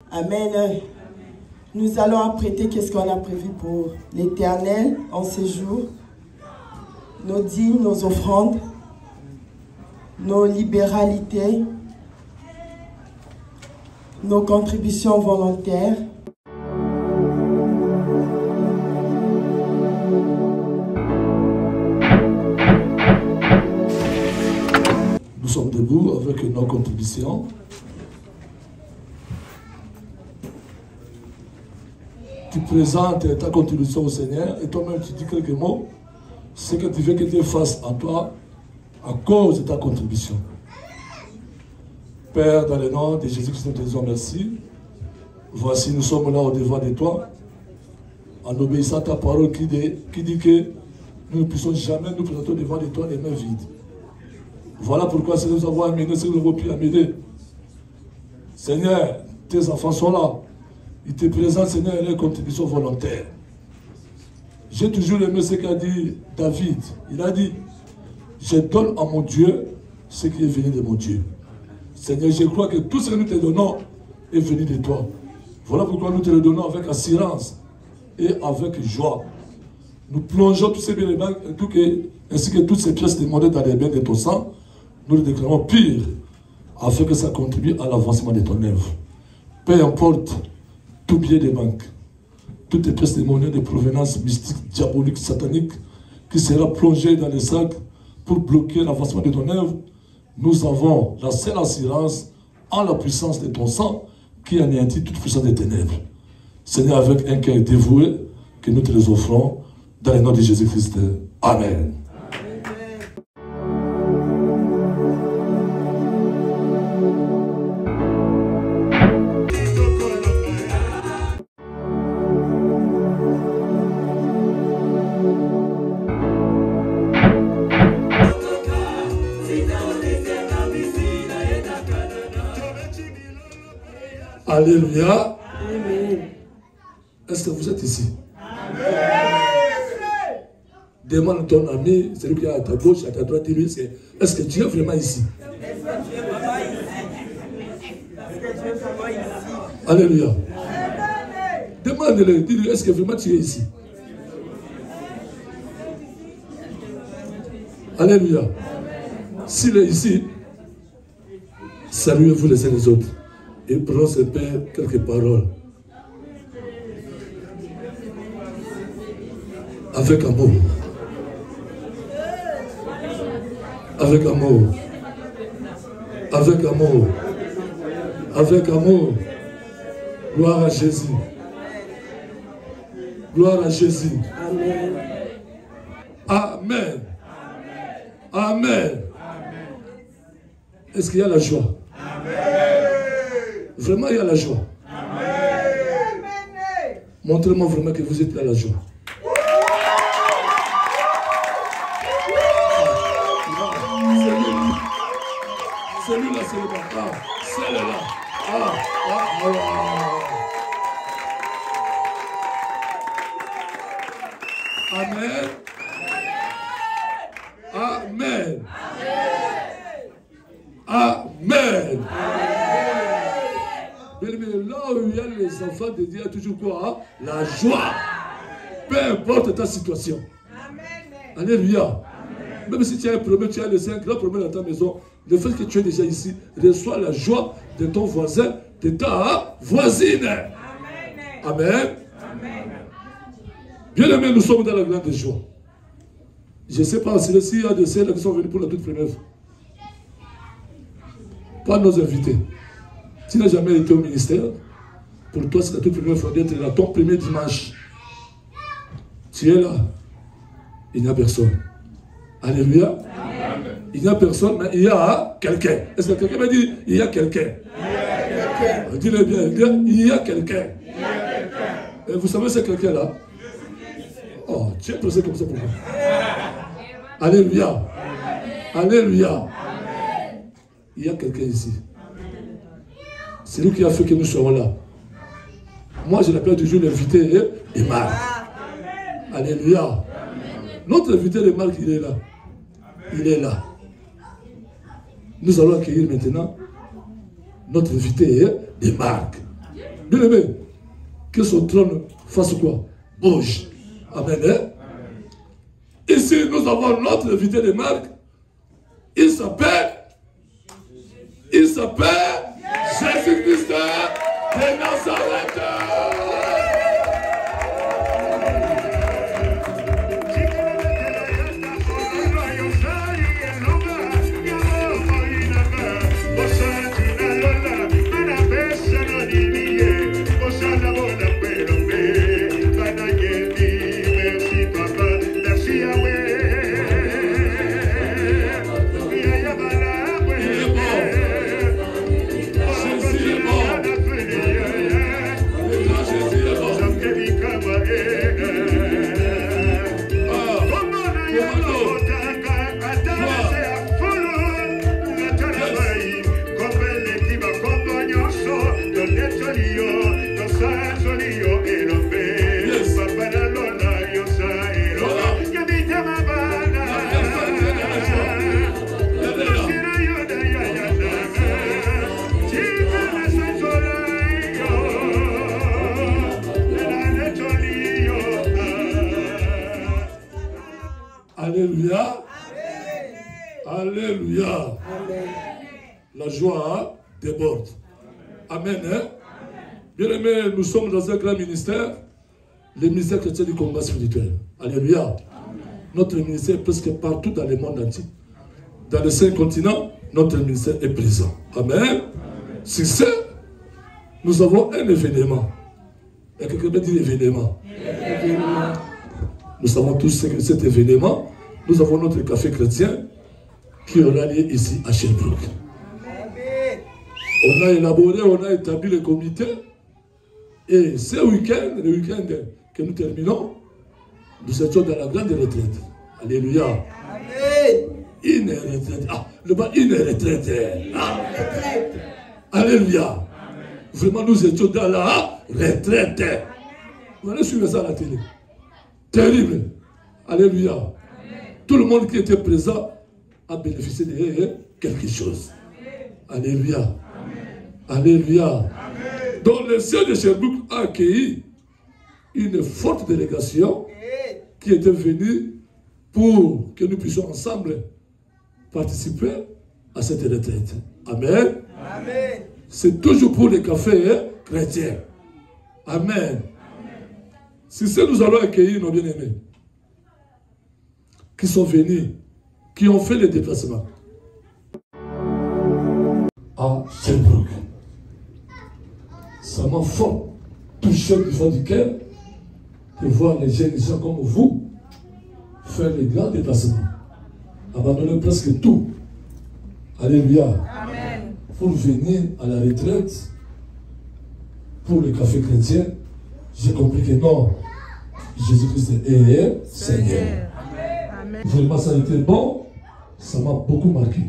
Amen. Nous allons apprêter qu'est-ce qu'on a prévu pour l'Éternel en ces jours. Nos dîmes, nos offrandes, nos libéralités, nos contributions volontaires. Nous sommes debout avec nos contributions. Tu présentes ta contribution au Seigneur et toi-même tu dis quelques mots, ce que tu veux que Dieu fasse en toi à cause de ta contribution. Père, dans le nom de Jésus-Christ, nous te disons merci. Voici, nous sommes là au devant de toi, en obéissant à ta parole qui dit que nous ne puissions jamais nous présenter au devant de toi les mains vides. Voilà pourquoi si nous avons amené ce que nous avons pu amener. Seigneur, tes enfants sont là. Ils te présentent, Seigneur, une contribution volontaire. J'ai toujours aimé ce qu'a dit David. Il a dit, je donne à mon Dieu ce qui est venu de mon Dieu. Seigneur, je crois que tout ce que nous te donnons est venu de toi. Voilà pourquoi nous te le donnons avec assurance et avec joie. Nous plongeons tous ces biens ainsi que toutes ces pièces demandées dans les biens de ton sang. Nous les déclarons purs afin que ça contribue à l'avancement de ton œuvre. Peu importe tout bien des banques, toutes les pièces de monnaie de provenance mystique, diabolique, satanique, qui sera plongée dans les sacs pour bloquer l'avancement de ton œuvre, nous avons la seule assurance en la puissance de ton sang qui anéantit toute puissance des ténèbres. Seigneur, avec un cœur dévoué, que nous te les offrons dans le nom de Jésus-Christ. Amen. Alléluia. Est-ce que vous êtes ici? Amen. Demande ton ami, celui qui est à ta gauche, à ta droite, dis-lui, est-ce que tu es vraiment ici? Alléluia. Demande-le, dis-lui, est-ce que vraiment tu es ici? Alléluia. S'il est ici, saluez-vous les uns les autres. Et prononce, Père, quelques paroles. Avec amour. Avec amour. Avec amour. Avec amour. Gloire à Jésus. Gloire à Jésus. Amen. Amen. Amen. Est-ce qu'il y a la joie? Vraiment, il y a la joie. Montrez-moi vraiment que vous êtes dans la joie. Celui-là, c'est le papa. Celle-là. Amen. Amen. Amen. Mais là où il y a les enfants de Dieu, il y a toujours quoi? La joie. Peu importe ta situation. Alléluia. Même si tu as un problème, tu as les 5 grands problèmes dans ta maison, le fait que tu es déjà ici, reçois la joie de ton voisin, de ta voisine. Amen. Bien aimé, nous sommes dans la grande joie. Je ne sais pas s'il y a des celles qui sont venus pour la toute première fois. Pas nos invités. Tu n'as jamais été au ministère, pour toi c'est la toute première fois d'être là, ton premier dimanche. Tu es là, il n'y a personne. Alléluia. Amen. Il n'y a personne, mais il y a quelqu'un. Est-ce que quelqu'un m'a dit, il y a quelqu'un? Dis-le bien, il y a quelqu'un. Et vous savez c'est quelqu'un là? Oh, tu es pressé comme ça pour moi. Alléluia. Alléluia. Il y a quelqu'un ici. C'est lui qui a fait que nous soyons là. Moi, je l'appelle toujours l'invité et Marc. Alléluia. Notre invité de Marc, il est là. Il est là. Nous allons accueillir maintenant notre invité de Marc. Bien aimé, que son trône fasse quoi? Bouge. Amen. Hein? Ici, nous avons notre invité de marque. Il s'appelle Jésus-Christ de Nazareth. Alléluia. Alléluia. La joie déborde. Amen. Hein? Bien aimé, nous sommes dans un grand ministère, le ministère chrétien du combat spirituel. Alléluia. Amen. Notre ministère est presque partout dans le monde entier. Dans les 5 continents, notre ministère est présent. Amen. Amen. Si c'est, nous avons un événement. Et quelqu'un peut dire événement. Nous savons tous que cet événement, nous avons notre café chrétien qui aura lieu ici à Sherbrooke. On a élaboré, on a établi le comité. Et ce week-end, le week-end que nous terminons, nous étions dans la grande retraite. Alléluia. Amen. Une retraite. Ah, le bas, une retraite. Ah. Alléluia. Amen. Vraiment, nous étions dans la retraite. Vous allez suivre ça à la télé. Terrible. Alléluia. Amen. Tout le monde qui était présent a bénéficié de quelque chose. Amen. Alléluia. Amen. Alléluia. Amen. Donc le ciel de Sherbrooke a accueilli une forte délégation qui était venue pour que nous puissions ensemble participer à cette retraite. Amen. Amen. C'est toujours pour les cafés chrétiens. Amen. Si nous allons accueillir nos bien-aimés qui sont venus, qui ont fait les déplacements à Sherbrooke. Ça m'a fort touché du fond du cœur de voir les jeunes gens comme vous faire les grands déplacements, abandonner presque tout. Alléluia. Amen. Pour venir à la retraite, pour le café chrétien, j'ai compris que non, Jésus-Christ est Seigneur. Amen. Vraiment, ça a été bon, ça m'a beaucoup marqué.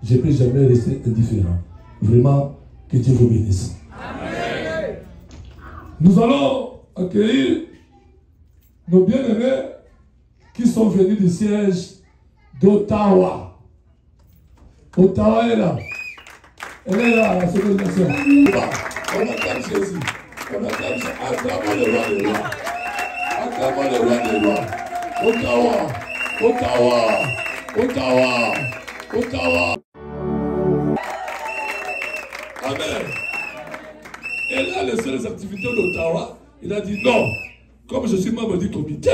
Je ne peux jamais rester indifférent. Vraiment, que Dieu vous bénisse. Amen. Nous allons accueillir nos bien-aimés qui sont venus du siège d'Ottawa. Ottawa est là. Elle est là, la seconde nation. On acclame Jésus. On acclame Jésus. Acclamons le roi des rois. Acclamons le roi des rois. Ottawa. Ottawa. Ottawa. Ottawa. Amen. Elle a laissé les activités d'Ottawa. Il a dit non. Comme je suis membre du comité,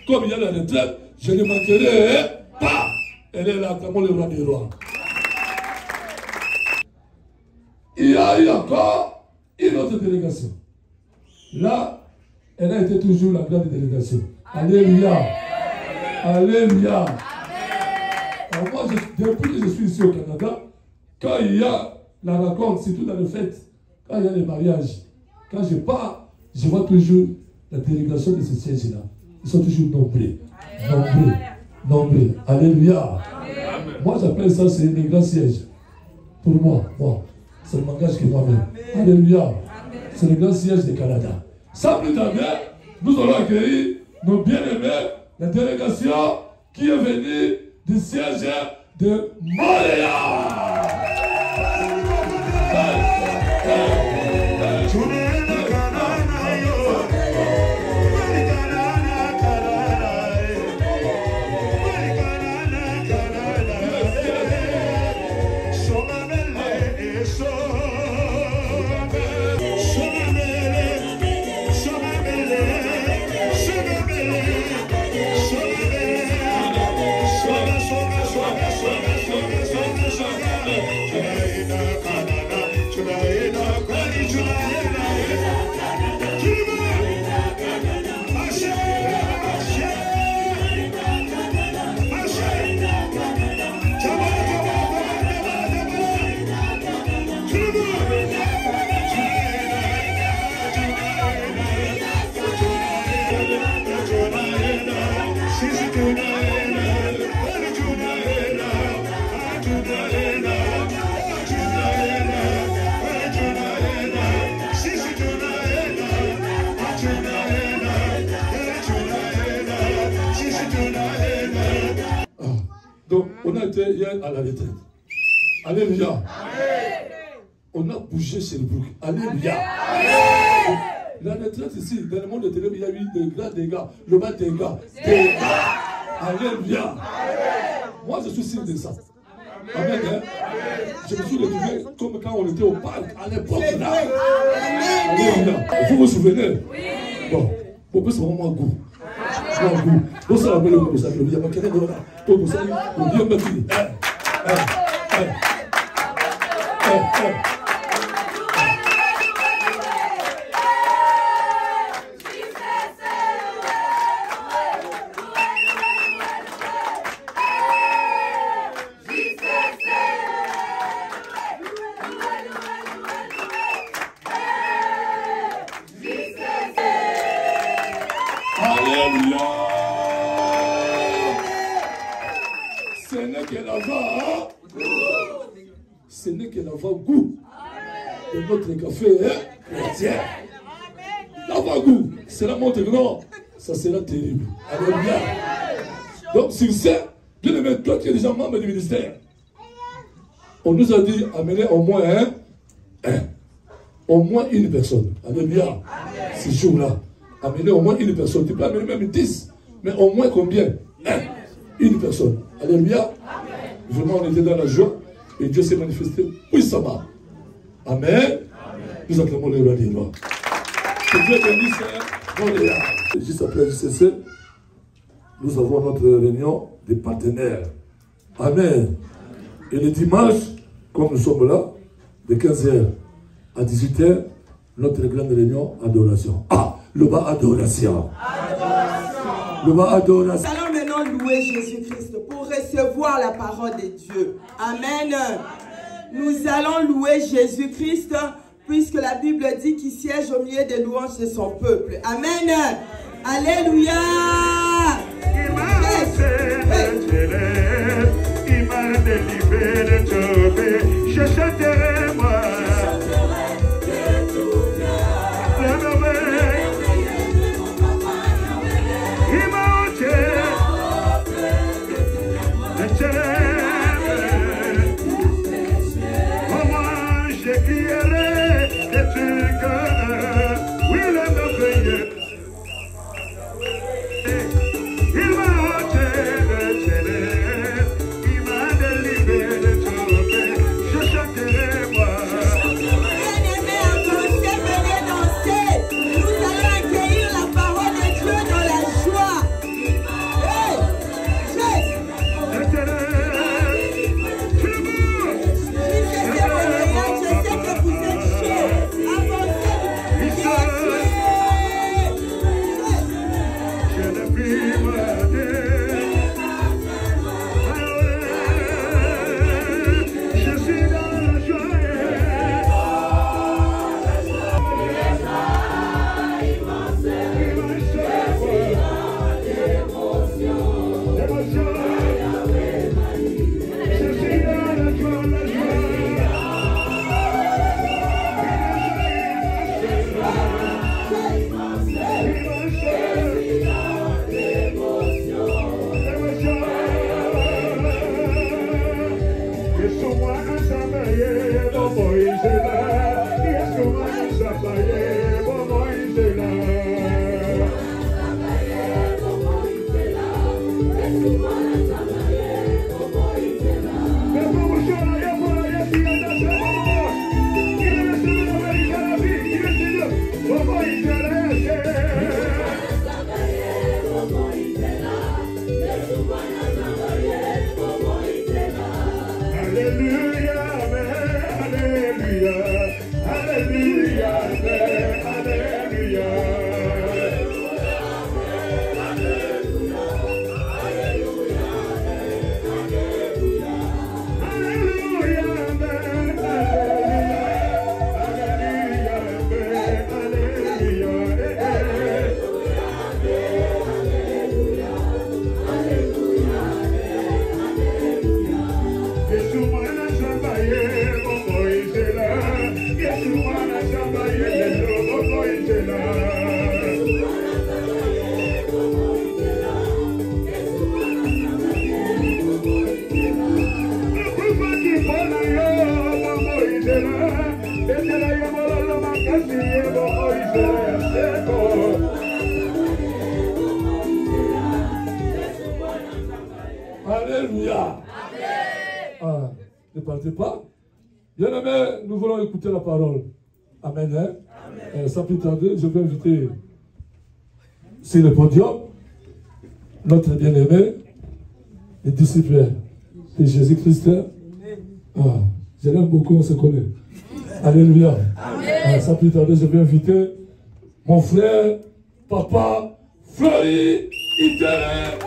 comme il y a la retraite, je ne manquerai pas. Elle est là, acclamons le roi des rois. Il y a eu encore une autre délégation. Là, elle a été toujours la grande délégation. Alléluia. Alléluia. Alors moi, depuis que je suis ici au Canada, quand il y a la rencontre, surtout dans le fête, quand il y a les mariages, quand je pars, je vois toujours la délégation de ce siège-là. Ils sont toujours nombreux. Nombreux. Nombreux. Alléluia. Amen. Moi, j'appelle ça, c'est le grand siège. Pour moi. Ça ne m'engage que moi-même. Alléluia. C'est le grand siège du Canada. Sans plus tarder, nous allons accueillir nos bien-aimés, la délégation qui est venue du siège de Montréal. Donc, on a été hier à la retraite. Alléluia. On a bougé chez le bouc. Alléluia. La retraite ici, dans le monde de télévision, il y a eu des grands dégâts. Le bas dégâts. Alléluia. Moi, je suis sûr de ça. Amen. Hein? Je me suis retrouvé comme quand on était au parc à l'époque là. Alléluia. Vous vous souvenez? Bon, on peut se rendre un goût. Vous savez le goût, vous savez le goût. Il y a pas quelqu'un de là. Vous savez le goût. Ce n'est que l'avant-goût de notre café chrétien. L'avant-goût, cela montre que non, ça sera terrible. Alléluia. Donc, sur ce, bien aimé, toi qui es déjà membre du ministère, on nous a dit amener au moins au moins une personne. Alléluia. Ce jour-là, amener au moins une personne. Tu peux amener même 10, mais au moins combien? Une personne. Alléluia. Vraiment, on était dans la joie et Dieu s'est manifesté puissamment. Amen. Nous acclamons le roi des rois. Que Dieu bénisse Montréal. Juste après le JCC, nous avons notre réunion des partenaires. Amen. Et le dimanche, comme nous sommes là, de 15h à 18h, notre grande réunion adoration. Ah, le bas adoration. Le bas adoration. Nous allons maintenant louer Jésus-Christ pour recevoir la parole de Dieu. Amen. Nous allons louer Jésus-Christ puisque la Bible dit qu'il siège au milieu des louanges de son peuple. Amen. Alléluia. Il m'a délivré de tomber. Je chanterai moi. Il m'a ôté. Moi, j'écrirai des trucs. Oui, le merveilleux. Il m'a ôté de ténèbres. Il m'a délivré de tomber. Je chanterai moi. partez pas. Bien aimé, nous voulons écouter la parole. Amen. Hein? Amen. Sans plus tarder, je vais inviter sur le podium notre bien-aimé, le disciple de Jésus-Christ. Ah, je l'aime beaucoup, on se connaît. Alléluia. Sans plus tarder, je vais inviter mon frère, papa, Fleury, Itere,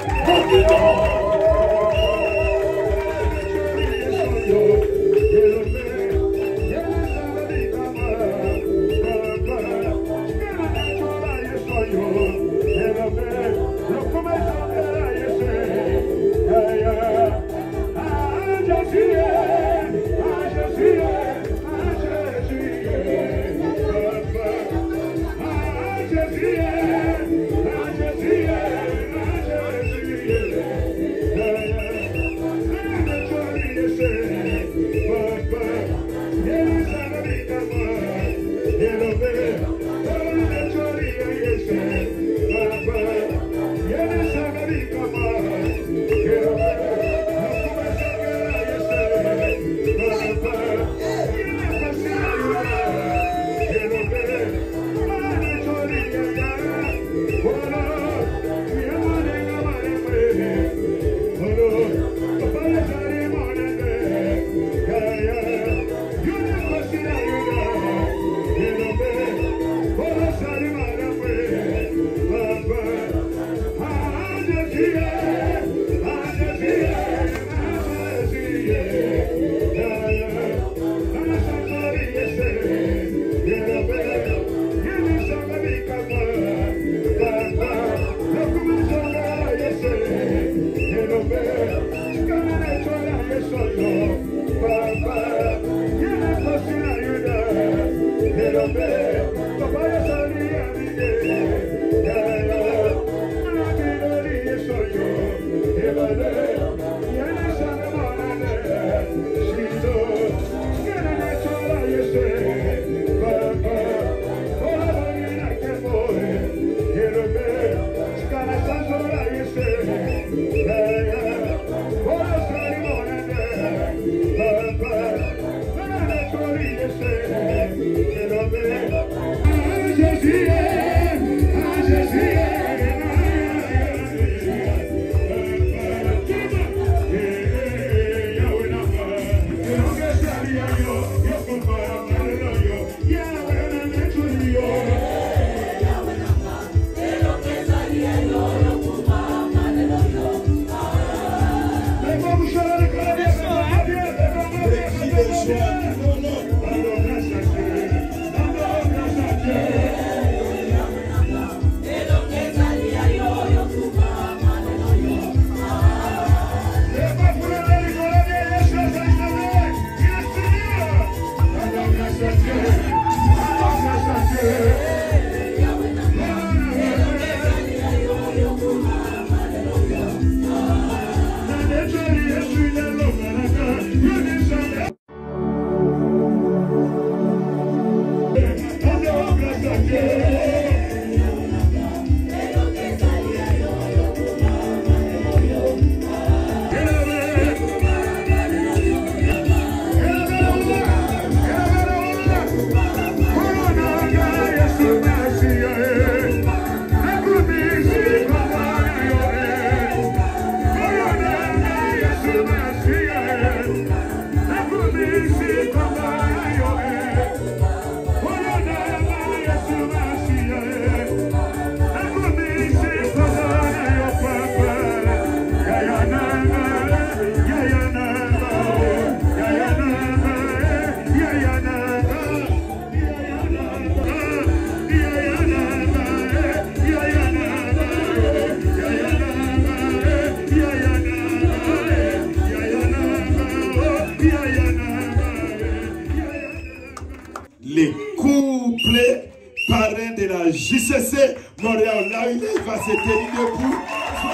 les couplets parrains de la JCC Montréal. Là, il va se tenir debout.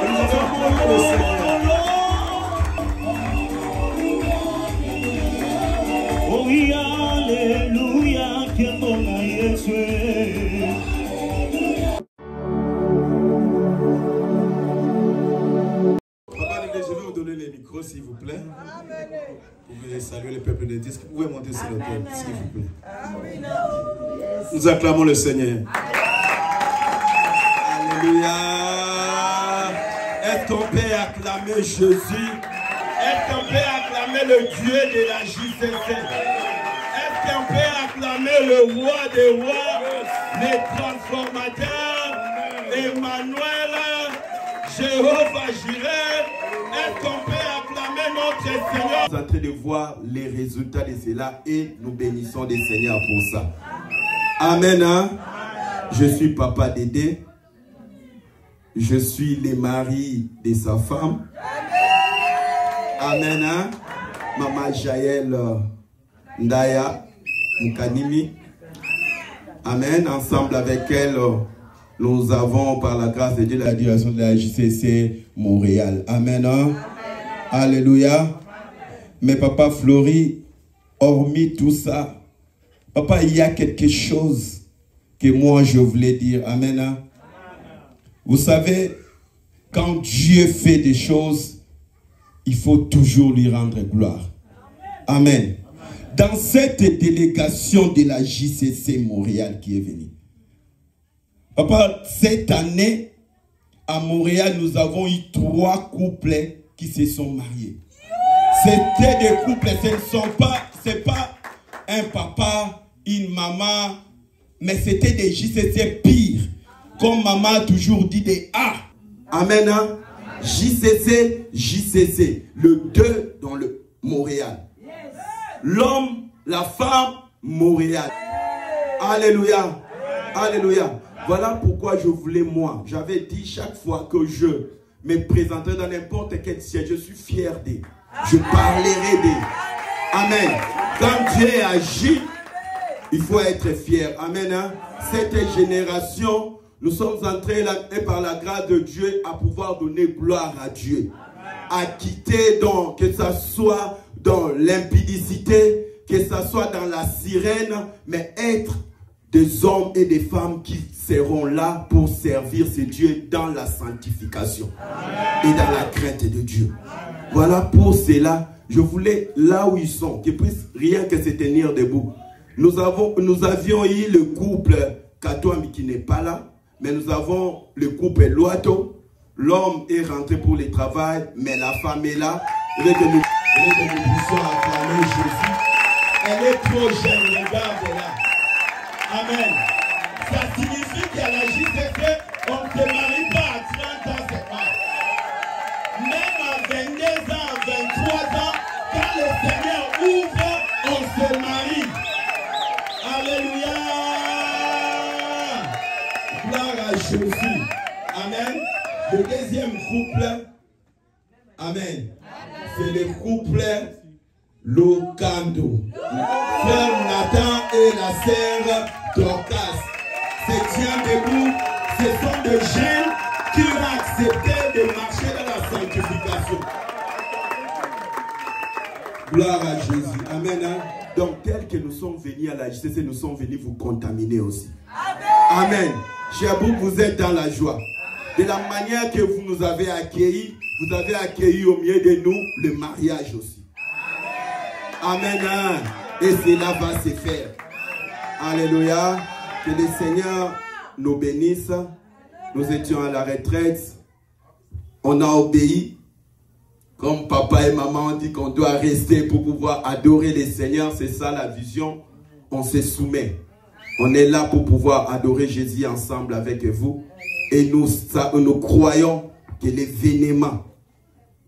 Nous allons prendre le Seigneur. Oh oui, alléluia, que bon Jésus. Papa, je vais vous donner les micros, s'il vous plaît. Vous pouvez saluer le peuple de Dieu. Est-ce que vous pouvez monter sur l'autel, s'il vous plaît? Nous acclamons le Seigneur. Alléluia. Est-ce qu'on peut acclamer Jésus? Est-ce qu'on peut acclamer le Dieu de la JCC? Est-ce qu'on peut acclamer le roi des rois, le transformateur, Emmanuel, Jéhovah Jireh? Est-ce qu'on peut acclamer notre Seigneur? Nous sommes en train de voir les résultats de cela et nous bénissons le Seigneur pour ça. Amen. Hein? Je suis papa Dédé. Je suis le mari de sa femme. Amen. Hein? Maman Jaël Ndaya Moukanimi. Amen. Ensemble avec elle, nous avons par la grâce de Dieu la direction de la JCC Montréal. Amen. Hein? Alléluia. Mais papa Flori, hormis tout ça, papa, il y a quelque chose que moi je voulais dire. Amen. Hein? Vous savez, quand Dieu fait des choses, il faut toujours lui rendre gloire. Amen. Dans cette délégation de la JCC Montréal qui est venue, papa, cette année, à Montréal, nous avons eu 3 couples qui se sont mariés. C'était des couples, c'est pas un papa, une maman, mais c'était des JCC pires. Comme maman a toujours dit, des A. Amen. Hein? JCC, JCC. Le 2 dans le Montréal. L'homme, la femme, Montréal. Alléluia. Alléluia. Voilà pourquoi je voulais, moi, j'avais dit chaque fois que je me présenterai dans n'importe quel siège, je suis fier d'eux. Je parlerai d'eux. Amen. Quand Dieu agit, il faut être fier. Amen. Hein? Cette génération, nous sommes entrés là, et par la grâce de Dieu à pouvoir donner gloire à Dieu. À quitter donc, que ce soit dans l'impudicité, que ce soit dans la sirène, mais être des hommes et des femmes qui seront là pour servir ce Dieu dans la sanctification et dans la crainte de Dieu. Voilà pour cela, je voulais, là où ils sont, qu'ils puissent rien que se tenir debout. Nous avions eu le couple Katouami qui n'est pas là, mais nous avons le couple Loato. L'homme est rentré pour le travail, mais la femme est là. Et que nous puissions acclamer Jésus. Elle est trop jeune, regarde là. Amen. Ça signifie qu'à la JCC, on ne se marie pas à 30 ans, c'est pas. Même à 22 ans, à 23 ans, quand le Seigneur ouvre, on se marie. Alléluia. Gloire à Jésus. Amen. Le deuxième couple, amen, c'est le couple Lokando. Frère Nathan et la sœur Dorcas se tiennent debout. Ce sont des jeunes qui ont accepté de marcher dans la sanctification. Gloire à Jésus. Amen. Hein? Donc, tel que nous sommes venus à la JCC, nous sommes venus vous contaminer aussi. Amen. Cherbourg, vous êtes dans la joie. De la manière que vous nous avez accueillis, vous avez accueilli au milieu de nous le mariage aussi. Amen. Et cela va se faire. Alléluia. Que le Seigneur nous bénisse. Nous étions à la retraite. On a obéi. Comme papa et maman ont dit qu'on doit rester pour pouvoir adorer le Seigneur. C'est ça la vision. On se soumet. On est là pour pouvoir adorer Jésus ensemble avec vous. Et nous croyons que l'événement,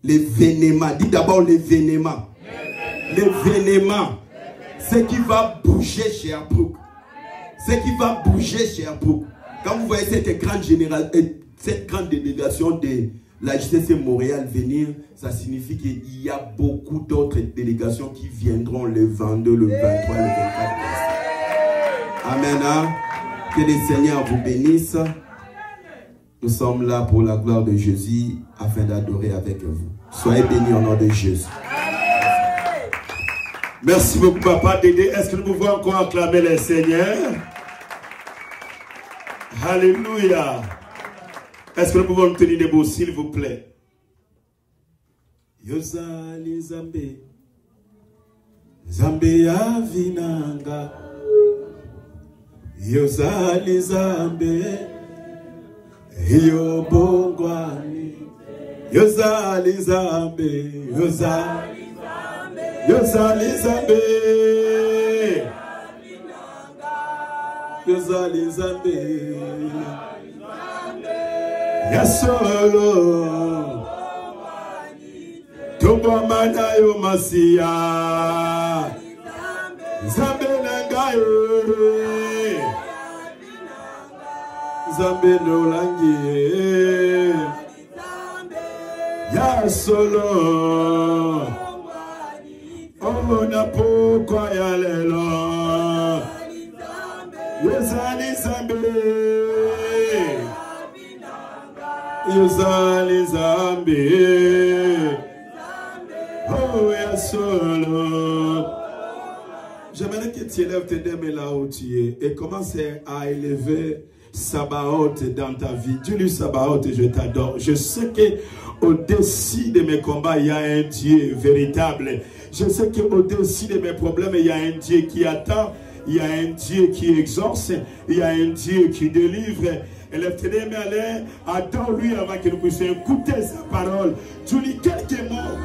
dites d'abord l'événement, ce qui va bouger Sherbrooke, ce qui va bouger Sherbrooke. Quand vous voyez cette grande délégation de la JCC Montréal venir, ça signifie qu'il y a beaucoup d'autres délégations qui viendront le 22, le 23, le 24. Amen. Hein? Que le Seigneur vous bénisse. Nous sommes là pour la gloire de Jésus afin d'adorer avec vous. Soyez bénis au nom de Jésus. Merci beaucoup, papa Dédé. Est-ce que nous pouvons encore acclamer le Seigneur? Alléluia. Est-ce que nous pouvons nous tenir debout, s'il vous plaît? Yozali Zambé, Zambe ya vinanga Yozali Zambe Yobongwani Yozali Zambe Yozali Zambe Yozali Zambe Yasolo Tomba mana yo masia Zambe nangayo Zambe nolangi Yasolo Ona pokwa ya lelo Yozali Zambe Yozali Zambe Oh Yasolo. J'aimerais que tu élèves tes deux mains là où tu es et commence à élever Sabaoth dans ta vie. Dis-lui Sabaoth, je t'adore. Je sais que au-dessus de mes combats, il y a un Dieu véritable. Je sais qu'au-dessus de mes problèmes, il y a un Dieu qui attend. Il y a un Dieu qui exauce. Il y a un Dieu qui délivre. Élève tes deux mains à l'air. Adore-lui avant que nous puissions écouter sa parole. Tu lis quelques mots.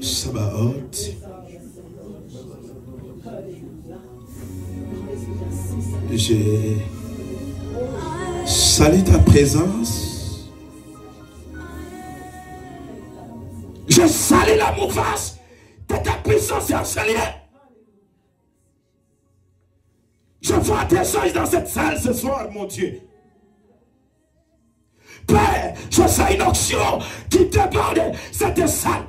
Sabaoth. Je salue ta présence. Je salue la mouvance de ta puissance enseignée. Je vois des anges dans cette salle ce soir, mon Dieu. Père, je sens une onction qui déborde cette salle.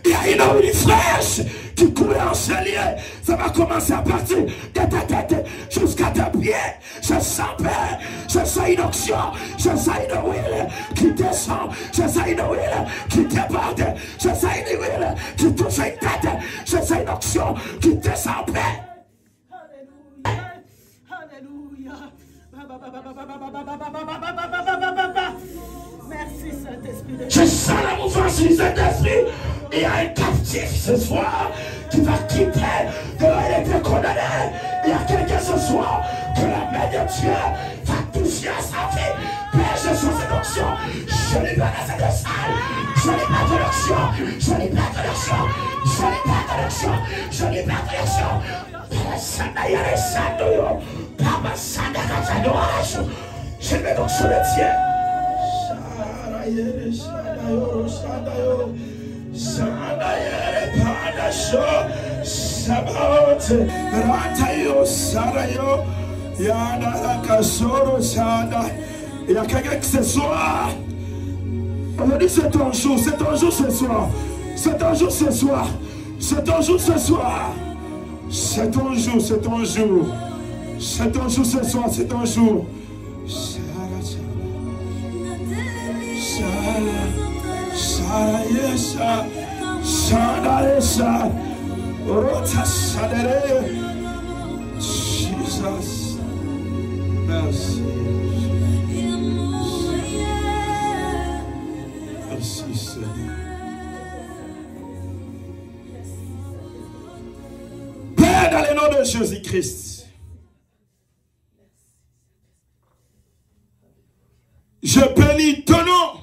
Il y a une eau fraîche qui coule en ce lieu. Ça va commencer à partir de ta tête jusqu'à tes pieds. Je sens, Père, je sens une onction, je sens une huile qui descend, je sens une huile qui déborde, je sens une huile qui touche une tête, je sens une onction qui descend, Père. Merci Saint-Esprit. Je sens la mouvance du Saint-Esprit. Il y a un captif ce soir qui va quitter, que il a été condamné. Il y a quelqu'un ce soir que la main de Dieu va toucher à sa vie. Père, je sens cette onction. Je libère cette salle. Je libère de l'onction. Je libère de l'onction. Je libère de l'onction. Je libère de l'onction. Père, Sanda Yare Sandoyo. Papa Sanda Kazadoacho. Je mets donc sur le ciel. Il y a quelqu'un qui ce soir, on dit c'est ton jour, c'est ton jour ce soir, c'est ton jour ce soir, c'est ton jour ce soir, c'est ton jour, c'est ton jour, c'est ton jour ce soir, c'est ton jour. Jesus, merci. Merci Seigneur. Père, dans le nom de Jésus-Christ, je bénis ton nom.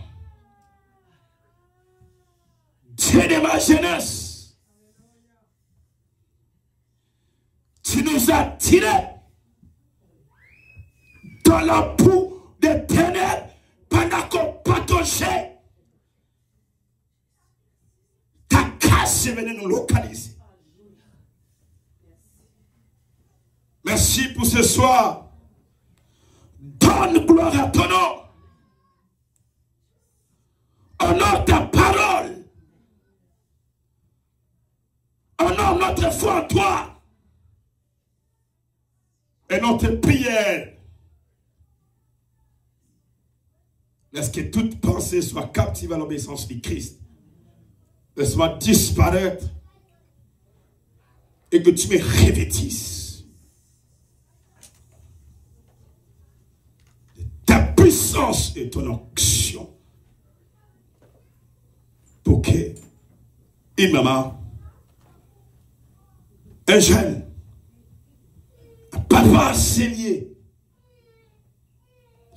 Dieu de ma jeunesse, tu nous as tirés dans la boue des ténèbres pendant qu'on pataugeait. Ta grâce est venue nous localiser. Merci pour ce soir. Donne gloire à ton nom. Honore ta parole. Honore notre foi en toi. Et notre prière. Laisse que toute pensée soit captive à l'obéissance du Christ. Laisse-moi disparaître. Et que tu me revêtisses de ta puissance et ton onction. Pour que une maman, un jeune, un papa scellé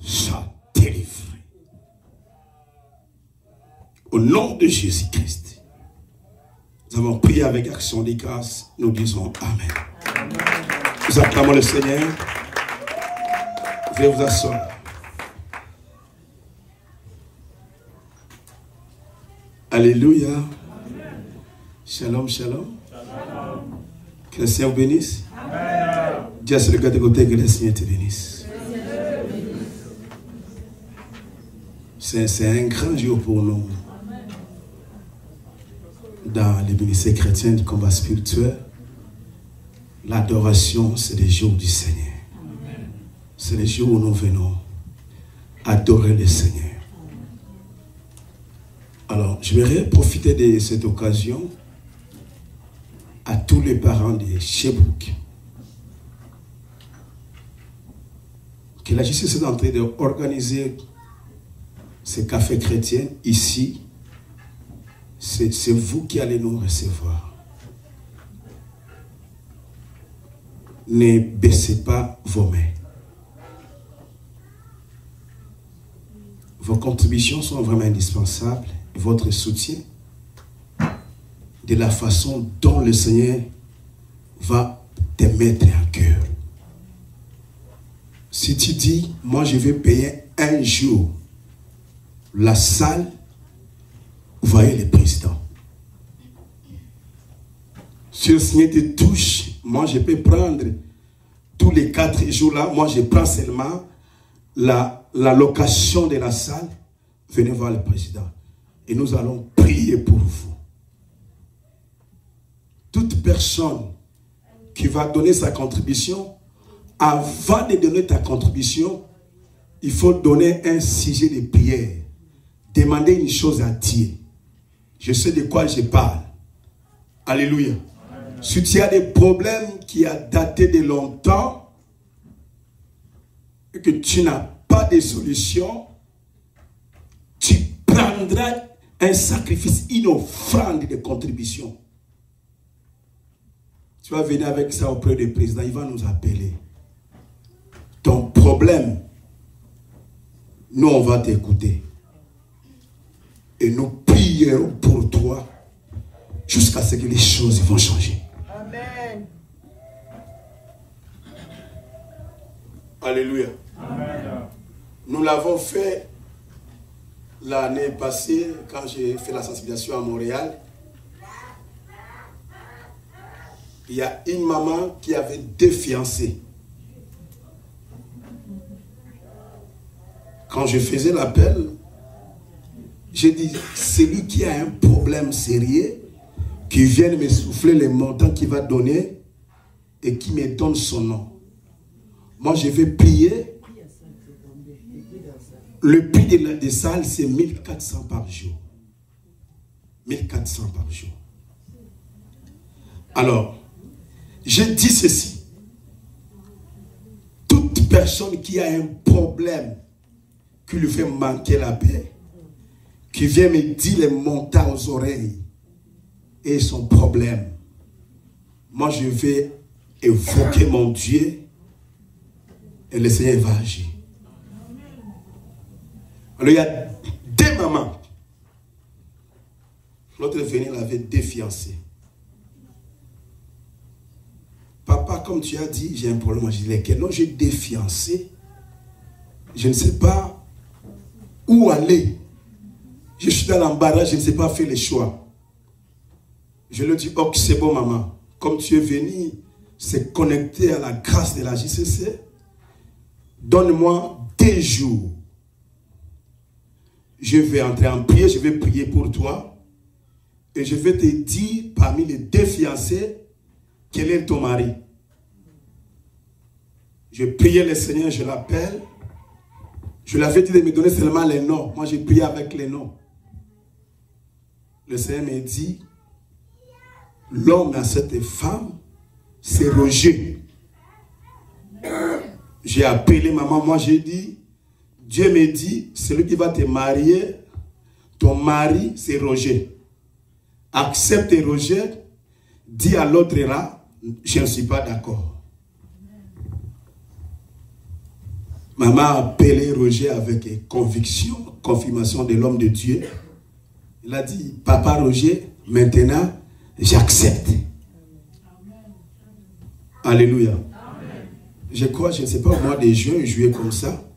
soit délivré. Au nom de Jésus-Christ, nous avons prié avec action de grâce. Nous disons Amen. Amen. Nous acclamons le Seigneur. Veuillez vous asseoir. Alléluia. Amen. Shalom, shalom. Que le Seigneur vous bénisse. Dis à celui qui est à côté que le Seigneur te bénisse. C'est un grand jour pour nous. Dans les ministères chrétiens du combat spirituel, l'adoration, c'est le jour du Seigneur. C'est le jour où nous venons adorer le Seigneur. Alors, je vais profiter de cette occasion à tous les parents de Sherbrooke. Que la justice est en train d'organiser ces cafés chrétiens ici. C'est vous qui allez nous recevoir. Ne baissez pas vos mains. Vos contributions sont vraiment indispensables. Votre soutien, de la façon dont le Seigneur va te mettre en cœur. Si tu dis, moi je vais payer un jour la salle, vous voyez le président. Si le Seigneur te touche, moi je peux prendre tous les 4 jours là, moi je prends seulement la location de la salle. Venez voir le président. Et nous allons prier pour vous. Toute personne qui va donner sa contribution, avant de donner ta contribution, il faut donner un sujet de prière. Demander une chose à Dieu. Je sais de quoi je parle. Alléluia. Si tu as des problèmes qui ont daté de longtemps et que tu n'as pas de solution, tu prendras un sacrifice, une offrande de contribution. Tu vas venir avec ça auprès du président, il va nous appeler. Ton problème, nous on va t'écouter. Et nous prierons pour toi jusqu'à ce que les choses vont changer. Amen. Alléluia. Amen. Nous l'avons fait l'année passée quand j'ai fait la sensibilisation à Montréal. Il y a une maman qui avait 2 fiancés. Quand je faisais l'appel, j'ai dit, celui qui a un problème sérieux, qui vienne me souffler les montants qu'il va donner et qui me donne son nom. Moi, je vais prier. Le prix des salles, c'est 1400 par jour. 1400 par jour. Alors, je dis ceci. Toute personne qui a un problème qui lui fait manquer la paix, qui vient me dire les montants aux oreilles et son problème, moi je vais évoquer mon Dieu et le Seigneur va agir. Alors il y a 2 mamans. L'autre venue, elle avait 2 fiancés. Papa, comme tu as dit, j'ai un problème. Je dis, lesquels? Non, j'ai 2 fiancés. Je ne sais pas où aller. Je suis dans l'embarras, je ne sais pas faire les choix. Je lui dis, ok, c'est bon maman. Comme tu es venu se connecter à la grâce de la JCC, donne-moi 2 jours. Je vais entrer en prière, je vais prier pour toi. Et je vais te dire, parmi les 2 fiancés, quel est ton mari? Je priais le Seigneur, je l'appelle. Je lui avais dit de me donner seulement les noms. Moi, j'ai prié avec les noms. Le Seigneur me dit, l'homme à cette femme, c'est Roger. J'ai appelé maman, moi j'ai dit, Dieu me dit, celui qui va te marier, ton mari, c'est Roger. Accepte Roger, dis à l'autre là, je ne suis pas d'accord. Maman a appelé Roger avec conviction, confirmation de l'homme de Dieu. Il a dit, papa Roger, maintenant, j'accepte. Alléluia. Je crois, je ne sais pas, au mois de juin, juillet comme ça,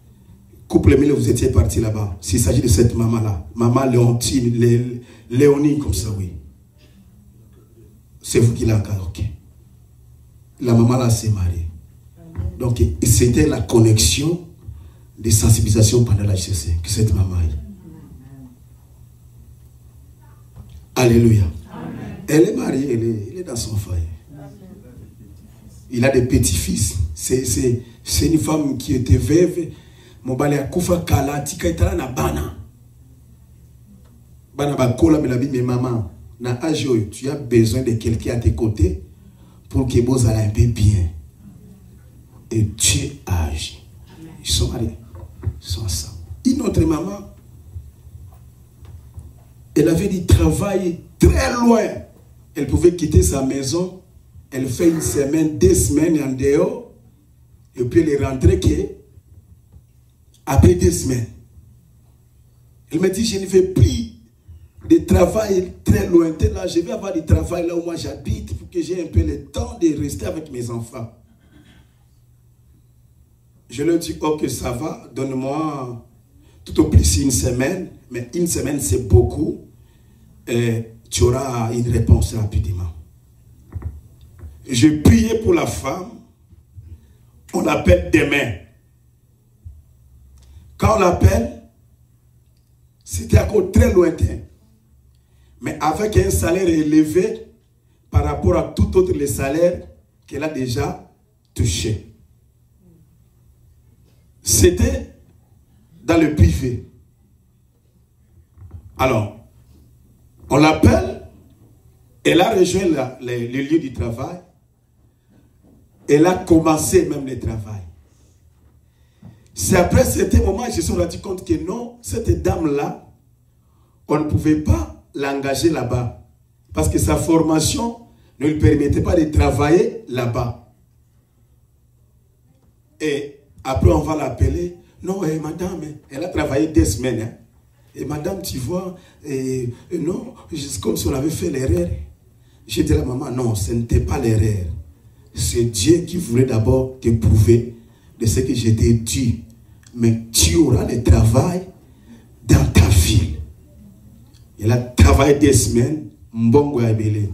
couple mille, vous étiez parti là-bas. S'il s'agit de cette maman-là, maman Léontine, Léonie, comme ça, oui. C'est vous qui l'avez, ok. La maman là s'est mariée. Donc, c'était la connexion de sensibilisation pendant la JCC, que cette maman est. Alléluia. Amen. Elle est mariée, elle est dans son foyer. Il a des petits-fils. C'est une femme qui était veuve. Mon balai a koufa kala, tika itala na bana. Bana bakola melabi, mais maman, na âge tu as besoin de quelqu'un à tes côtés pour que vous allez un peu bien. Et Dieu agit. Ils sont mariés. Ils sont ensemble. Une autre maman, elle avait du travail très loin. Elle pouvait quitter sa maison. Elle fait 1 semaine, 2 semaines en dehors. Et puis elle est rentrée après 2 semaines. Elle me dit, je ne fais plus de travail très lointain là. Je vais avoir du travail là où moi j'habite pour que j'ai un peu le temps de rester avec mes enfants. Je leur dis, ok, ça va, donne-moi tout au plus 1 semaine. Mais 1 semaine, c'est beaucoup. Et tu auras une réponse rapidement. Je priais pour la femme. On l'appelle demain. Quand on l'appelle, c'était encore très lointain. Mais avec un salaire élevé par rapport à tout autre les salaires qu'elle a déjà touché. C'était dans le privé. Alors, on l'appelle, elle a rejoint le lieu du travail, elle a commencé même le travail. C'est après ce moment que je me suis rendu compte que non, cette dame-là, on ne pouvait pas l'engager là-bas. Parce que sa formation ne lui permettait pas de travailler là-bas. Et après, on va l'appeler. Non, madame, elle a travaillé 2 semaines. Hein. Et madame, tu vois, non, c'est comme si on avait fait l'erreur. J'ai dit à la maman, non, ce n'était pas l'erreur. C'est Dieu qui voulait d'abord te prouver de ce que j'étais dû. Mais tu auras le travail dans ta ville. Elle a travaillé 2 semaines, mbongo ya belé.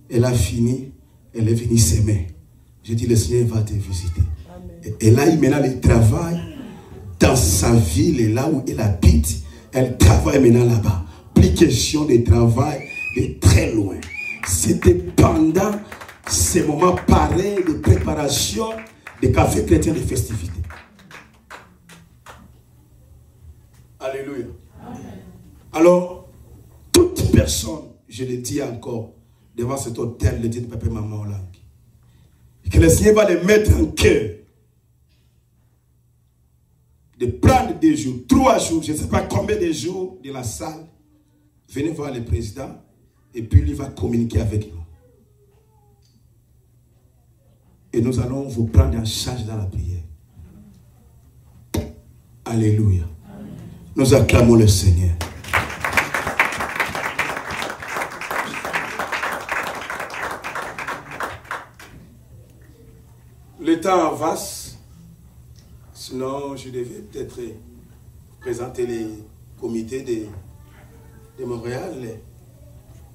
Elle a fini, elle est venue s'aimer. J'ai dit, le Seigneur va te visiter. Amen. Et là, il maintenant le travail dans sa ville et là où elle habite. Elle travaille maintenant là-bas. Plus question de travail de très loin. C'était pendant ces moments pareils de préparation des cafés chrétiens de festivités. Alléluia. Amen. Alors, toute personne, je le dis encore, devant cet hôtel, le dit de papa et maman en langue, que le Seigneur va les mettre en cœur de prendre des jours, 3 jours, je ne sais pas combien de jours de la salle, venez voir le président et puis lui va communiquer avec nous. Et nous allons vous prendre en charge dans la prière. Alléluia. Amen. Nous acclamons le Seigneur. Le temps avance. Sinon, je devais peut-être présenter les comités de Montréal.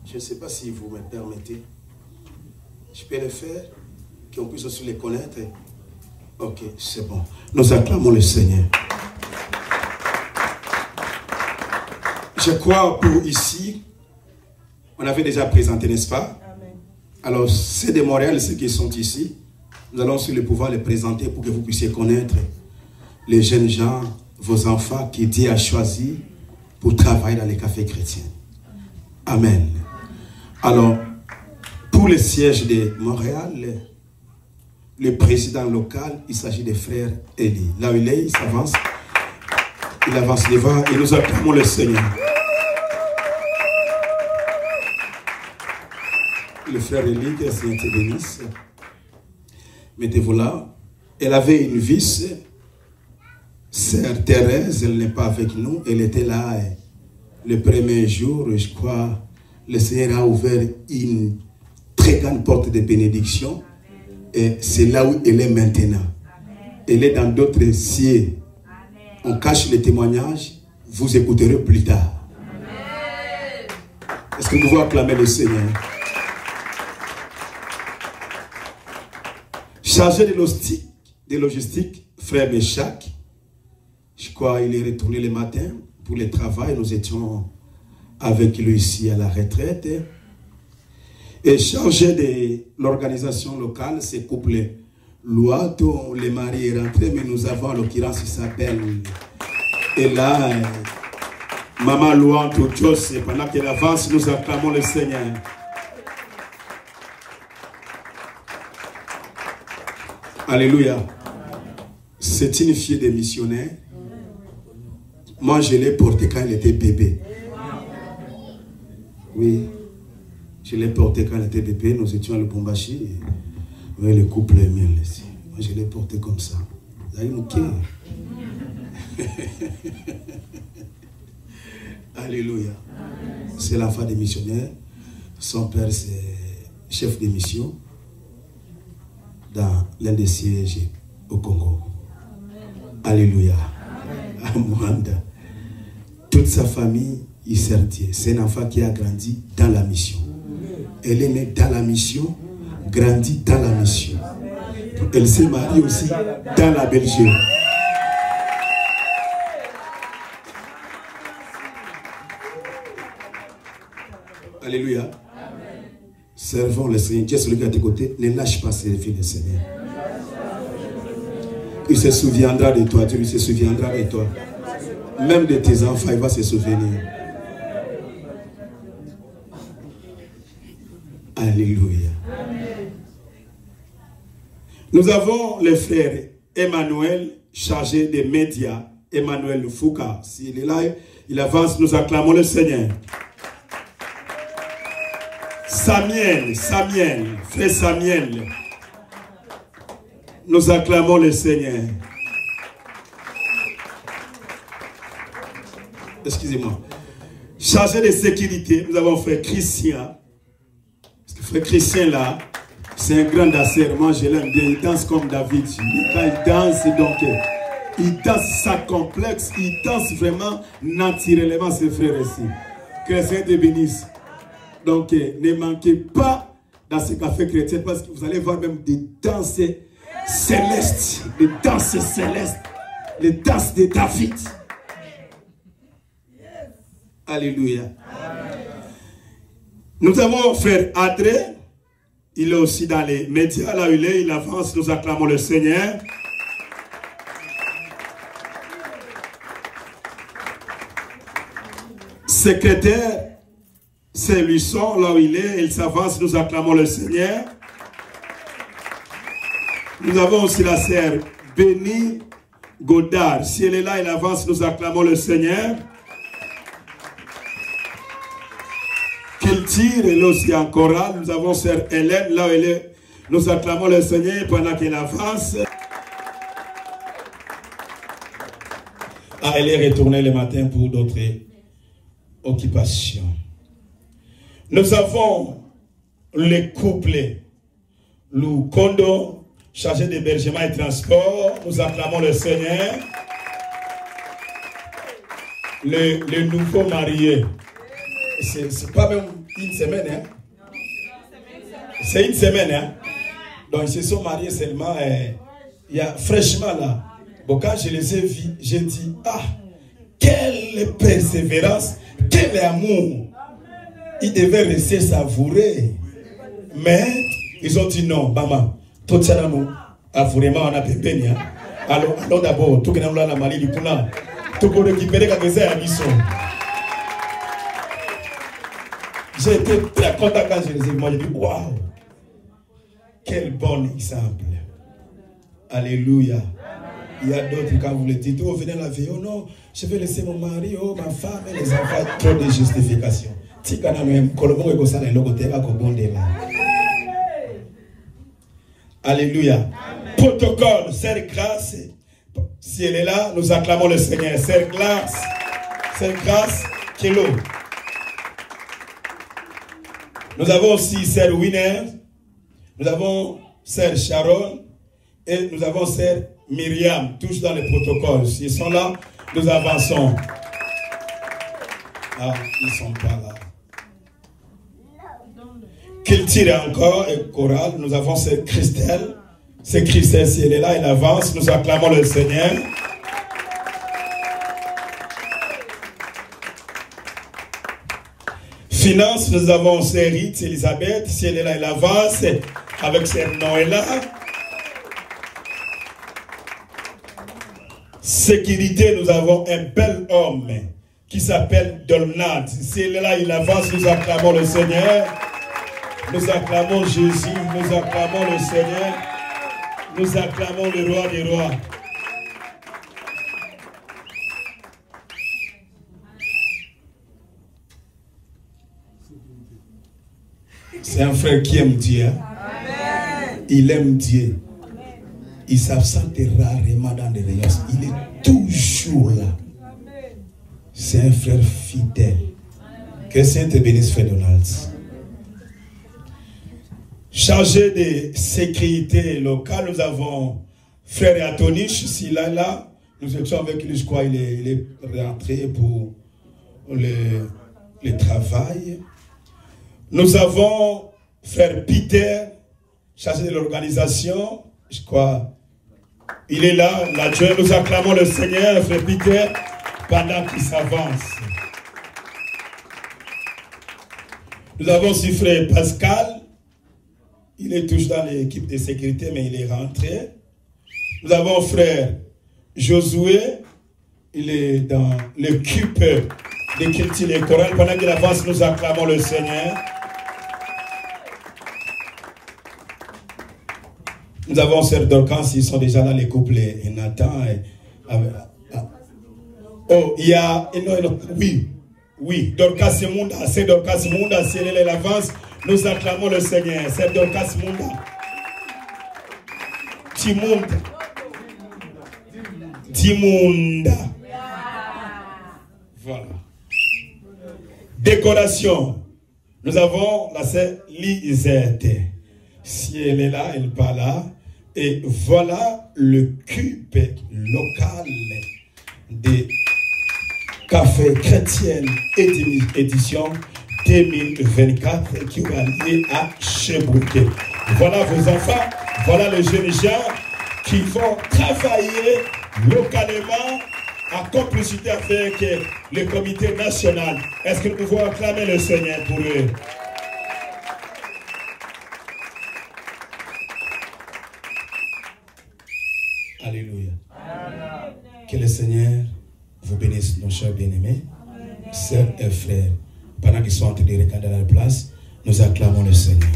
Je ne sais pas si vous me permettez. Je peux le faire, qu'on puisse aussi les connaître. Ok, c'est bon. Nous acclamons le Seigneur. Je crois pour ici, on avait déjà présenté, n'est-ce pas? Amen. Alors, c'est de Montréal, ceux qui sont ici. Nous allons aussi le pouvoir les présenter pour que vous puissiez connaître les jeunes gens, vos enfants qui Dieu a choisi pour travailler dans les cafés chrétiens. Amen. Alors, pour le siège de Montréal, le président local, il s'agit des frères Eli. Là où il est, il s'avance. Il avance devant et nous acclamons le Seigneur. Le frère Eli, que le Seigneur te bénisse. Mettez-vous là. Elle avait une vice. Sœur Thérèse, elle n'est pas avec nous. Elle était là le premier jour, je crois. Le Seigneur a ouvert une très grande porte de bénédiction. Et c'est là où elle est maintenant. Elle est dans d'autres cieux. On cache les témoignages. Vous écouterez plus tard. Est-ce que nous pouvons acclamer le Seigneur? Chargé de logistique, frère Méchac. Je crois qu'il est retourné le matin pour le travail. Nous étions avec lui ici à la retraite. Et chargé de l'organisation locale, c'est couple Louato, le mari est rentré, mais nous avons en l'occurrence, il s'appelle. Et là, Maman Louato, Dios, pendant qu'elle avance, nous acclamons le Seigneur. Alléluia. C'est une fille de missionnaire. Moi, je l'ai portée quand elle était bébé. Oui. Je l'ai portée quand elle était bébé. Nous étions à Lubumbashi. Oui, le couple est bien laissé. Moi, je l'ai portée comme ça. Alléluia. C'est l'enfant des missionnaires. Son père, c'est chef de mission dans l'un des sièges au Congo. Alléluia. À Mwanda. Toute sa famille, il sert Dieu. C'est un enfant qui a grandi dans la mission. Elle est née dans la mission, grandi dans la mission. Elle s'est mariée aussi dans la Belgique. Alléluia. Servons le Seigneur. Dieu, celui qui est à tes côtés, ne lâche pas ses filles du Seigneur. Il se souviendra de toi. Dieu se souviendra de toi. Même de tes enfants, il va se souvenir. Alléluia. Nous avons le frère Emmanuel, chargé des médias. Emmanuel Foucault. S'il est là, il avance, nous acclamons le Seigneur. Samuel, frère Samuel. Nous acclamons le Seigneur. Excusez-moi. Chargé de sécurité, nous avons frère Christian. Parce que frère Christian là, c'est un grand danseur. Moi je l'aime bien. Il danse comme David. Quand il danse, donc il danse ça complexe. Il danse vraiment naturellement, ses frères ici. Que le Seigneur te bénisse. Donc ne manquez pas dans ce café chrétien parce que vous allez voir même des danses célestes. Des danses célestes. Les danses de David. Alléluia. Nous avons frère Adré. Il est aussi dans les médias. Là où il avance. Nous acclamons le Seigneur. Secrétaire, c'est Luçon. Là où il s'avance. Nous acclamons le Seigneur. Nous avons aussi la sœur Bénie Godard. Si elle est là, il avance. Nous acclamons le Seigneur. Qu'il tire, elle est aussi en chorale. Nous avons sœur Hélène, là où elle est. Nous acclamons le Seigneur pendant qu'elle avance. Ah, elle est retournée le matin pour d'autres occupations. Nous avons les couples Lukondo, chargé d'hébergement et transport. Nous acclamons le Seigneur. Le nouveau marié. C'est pas même une semaine, hein? C'est une semaine, hein? Donc ils se sont mariés seulement, il y a fraîchement là. Bon, quand je les ai vus, j'ai dit, ah, quelle persévérance, quel amour. Ils devaient rester savourés. Mais ils ont dit non, maman, tout ça nous, vraiment on a pépé, hein? Alors d'abord, tout le monde a la maladie du poulain, tout le monde récupérer quand ils à mission. J'ai été très content quand je les ai vus. Moi, j'ai dit, waouh, quel bon exemple. Alléluia. Il y a d'autres, quand vous le dites, oh, venez la vie, oh non, je vais laisser mon mari, oh, ma femme et les enfants. Trop de justification. Alléluia. Protocole, Sœur Grâce. Si elle est là, nous acclamons le Seigneur. Sœur Grâce, Kelo. Nous avons aussi Sœur Winner, nous avons Sœur Sharon et nous avons Sœur Myriam, tous dans les protocoles. S'ils sont là, nous avançons. Ah, ils ne sont pas là. Qu'il tire encore et chorale, nous avons Sœur Christelle. C'est Christelle, si elle est là, elle avance. Nous acclamons le Seigneur. Finance, nous avons Sœur Rite, Elisabeth, si elle est là, elle avance avec Sœur Noëlla. Sécurité, nous avons un bel homme qui s'appelle Donald. Si elle est là, il avance, nous acclamons le Seigneur. Nous acclamons Jésus, nous acclamons le Seigneur. Nous acclamons le roi des rois. C'est un frère qui aime Dieu. Amen. Il aime Dieu. Il s'absente rarement dans des réunions. Il est toujours là. C'est un frère fidèle. Que Saint te bénisse, frère Donald. Chargé de sécurité locale, nous avons frère Antoniche. S'il est là, nous étions avec lui, je crois, il est rentré pour le travail. Nous avons frère Peter, chargé de l'organisation, je crois. Il est là, l'adjoint. Nous acclamons le Seigneur, frère Peter, pendant qu'il s'avance. Nous avons aussi frère Pascal. Il est toujours dans l'équipe de sécurité, mais il est rentré. Nous avons frère Josué. Il est dans l'équipe de culture et chorale. Pendant qu'il avance, nous acclamons le Seigneur. Nous avons sœur Dorcas, ils sont déjà dans les couplets. Et Nathan. Oh, il y a. Oui, Dorcas Munda, c'est Dorcas Munda, si elle est l'avance, nous acclamons le Seigneur. C'est Dorcas Munda. Timunda. Voilà. Décoration. Nous avons la sœur Lisette. Si elle est là, elle part là. Et voilà le cube local des Café Chrétienne édition 2024 qui va lier à Sherbrooke. Voilà vos enfants, voilà les jeunes gens qui vont travailler localement en complicité avec le comité national. Est-ce que nous pouvons acclamer le Seigneur pour eux? Alléluia. Que le Seigneur vous bénisse, nos chers bien-aimés, sœurs et frères. Pendant qu'ils sont en train de regarder à la place, nous acclamons le Seigneur.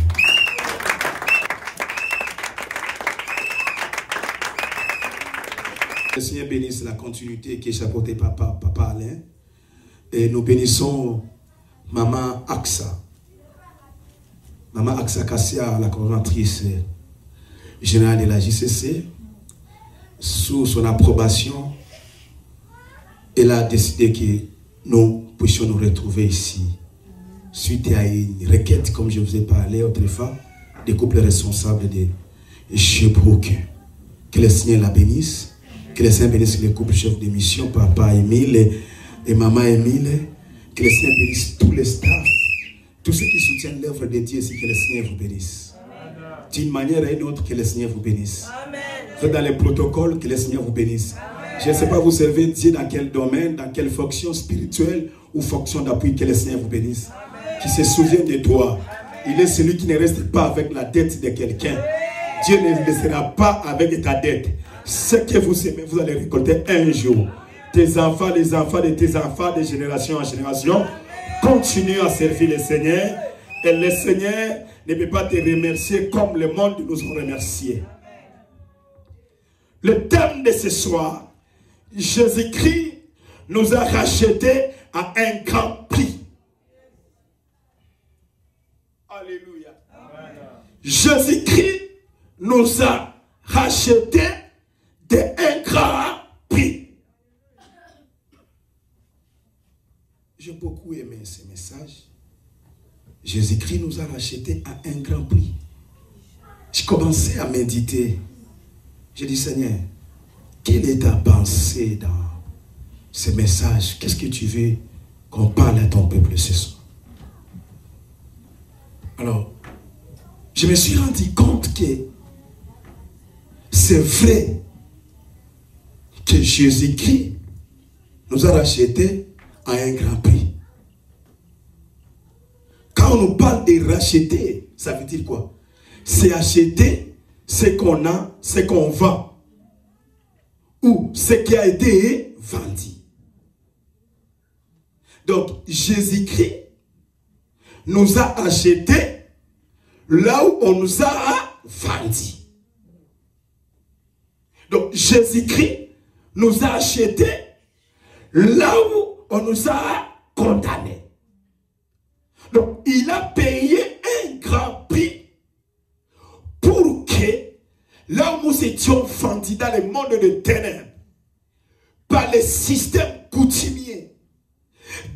Le Seigneur bénisse la continuité qui est chapeautée par Papa Alain. Et nous bénissons Maman Aksa. Maman Aksa Kassia, la coordonnatrice générale de la JCC. Sous son approbation, elle a décidé que nous puissions nous retrouver ici. Suite à une requête, comme je vous ai parlé autrefois, des couples responsables de Sherbrooke. Que le Seigneur la bénisse. Que le Seigneur bénisse les couples chefs de mission, Papa Émile et Maman Émile. Que le Seigneur bénisse tous les staffs, tous ceux qui soutiennent l'œuvre de Dieu ici. Que le Seigneur vous bénisse. D'une manière ou d'une autre, que le Seigneur vous bénisse. Amen. Dans les protocoles, que le Seigneur vous bénisse. Amen. Je ne sais pas vous servez Dieu dans quel domaine, dans quelle fonction spirituelle ou fonction d'appui, que le Seigneur vous bénisse. Amen. Qui se souvient de toi. Amen. Il est celui qui ne reste pas avec la dette de quelqu'un. Dieu ne laissera pas avec ta dette. Ce que vous aimez, vous allez récolter un jour. Tes enfants, les enfants de tes enfants, de génération en génération, continuent à servir le Seigneur. Et le Seigneur ne peut pas te remercier comme le monde nous a remerciés. Le thème de ce soir, Jésus-Christ nous a rachetés à un grand prix. Alléluia. Jésus-Christ nous a rachetés d'un grand prix. J'ai beaucoup aimé ce message. Jésus-Christ nous a rachetés à un grand prix. J'ai commencé à méditer. J'ai dit, Seigneur, quelle est ta pensée dans ce message? Qu'est-ce que tu veux qu'on parle à ton peuple ce soir? Alors, je me suis rendu compte que c'est vrai que Jésus-Christ nous a rachetés à un grand prix. Quand on nous parle de racheter, ça veut dire quoi? C'est acheter ce qu'on a, ce qu'on vend. Ou ce qui a été vendu. Donc, Jésus-Christ nous a achetés là où on nous a vendu. Donc, Jésus-Christ nous a achetés là où on nous a condamnés. Donc, il a payé un grand prix pour que, là où nous étions vendus dans le monde de ténèbres, par le système coutumier,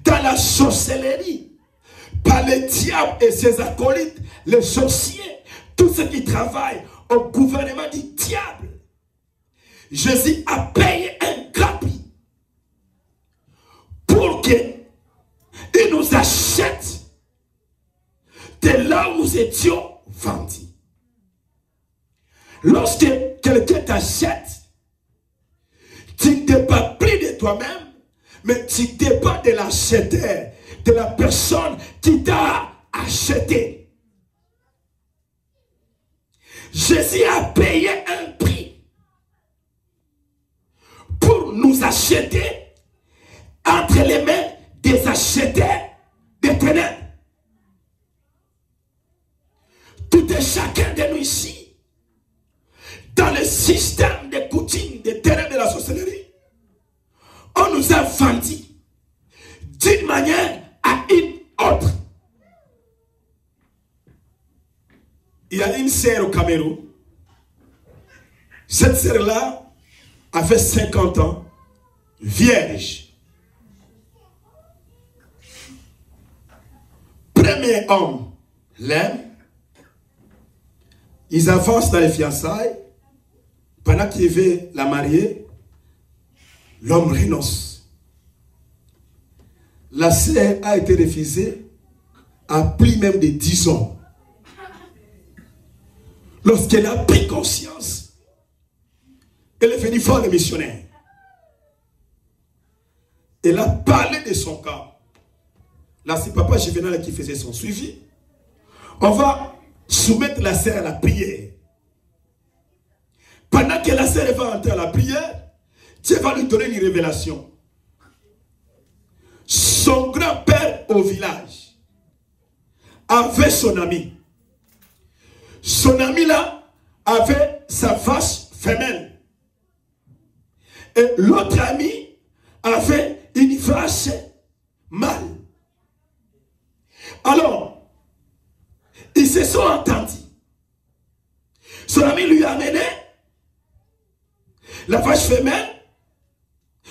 dans la sorcellerie, par le diable et ses acolytes, les sorciers, tous ceux qui travaillent au gouvernement du diable, Jésus a payé un grand prix pour qu'il nous achète de là où nous étions vendus. Lorsque quelqu'un t'achète, tu ne dépends pas pris de toi-même, mais tu dépends de l'acheteur, de la personne qui t'a acheté. Jésus a payé un prix pour nous acheter entre les mains des acheteurs des ténèbres. Tout et chacun de nous ici, dans le système de coutumes, des ténèbres de la sorcellerie, on nous a vendu d'une manière à une autre. Il y a une sœur au Cameroun. Cette sœur-là a fait 50 ans, vierge. Premier homme l'aime. Ils avancent dans les fiançailles. Pendant qu'il veut la marier, l'homme renonce. La sœur a été refusée à plus même de 10 ans. Lorsqu'elle a pris conscience, elle est venue voir le missionnaire. Elle a parlé de son cas. Là, c'est Papa Juvenal qui faisait son suivi. On va soumettre la sœur à la prière. Pendant que la sœur va entrer à la prière, Dieu va lui donner une révélation. Son grand-père au village avait son ami. Son ami là avait sa vache femelle. Et l'autre ami avait une vache mâle. Alors, ils se sont entendus. Son ami lui a amené la vache femelle,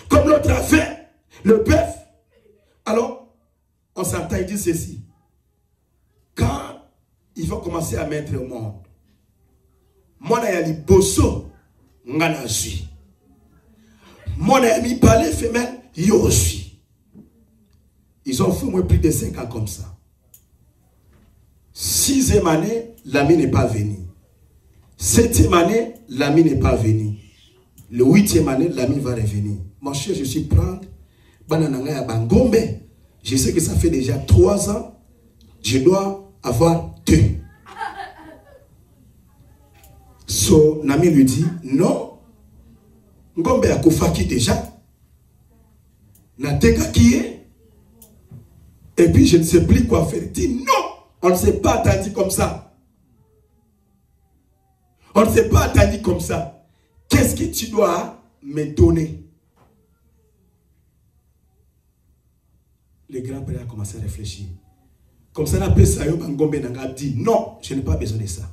comme l'autre a fait le bœuf. Alors, on s'entend, il dit ceci. Quand ils vont commencer à mettre au monde, moi, il y a les bosso, ngana suis. Moi, il y a mis palais femelle, yo suis. Ils ont fait moins plus de 5 ans comme ça. 6e année, l'ami n'est pas venu. 7e année, l'ami n'est pas venu. Le 8e année, l'ami va revenir. Mon cher, je suis prendre banananga ya bangombe. Je sais que ça fait déjà 3 ans. Je dois avoir 2. Son ami lui dit, non. Ngombe a koufaki déjà. Nateka qui est. Et puis je ne sais plus quoi faire. Il dit, non. On ne s'est pas attendu comme ça. On ne s'est pas attendu comme ça. Qu'est-ce que tu dois me donner? Le grand-père a commencé à réfléchir. Comme ça, l'appel Sayo Bangombe Nanga dit, non, je n'ai pas besoin de ça.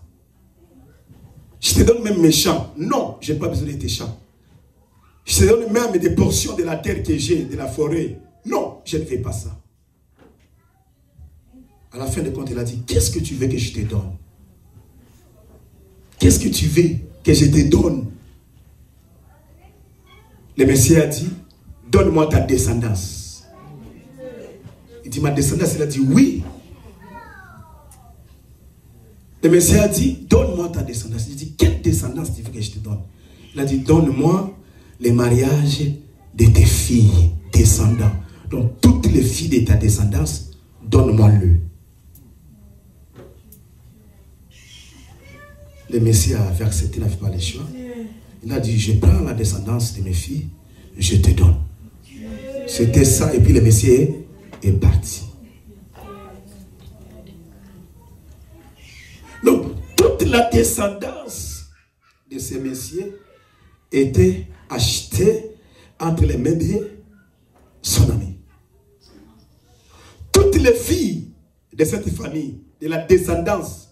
Je te donne même mes champs. Non, je n'ai pas besoin de tes champs. Je te donne même des portions de la terre que j'ai, de la forêt. Non, je ne fais pas ça. À la fin de compte, il a dit, qu'est-ce que tu veux que je te donne? Qu'est-ce que tu veux que je te donne? Le Messie a dit, donne-moi ta descendance. Il dit, ma descendance, il a dit, oui. Le Messie a dit, donne-moi ta descendance. Il dit, quelle descendance tu veux que je te donne? Il a dit, donne-moi les mariages de tes filles, descendants. Donc, toutes les filles de ta descendance, donne-moi-le. Le Messie avait accepté, il n'avait pas le choix. Il a dit, je prends la descendance de mes filles, je te donne. C'était ça, et puis le Messie est parti. Donc, toute la descendance de ces messieurs était achetée entre les mains de son ami. Toutes les filles de cette famille, de la descendance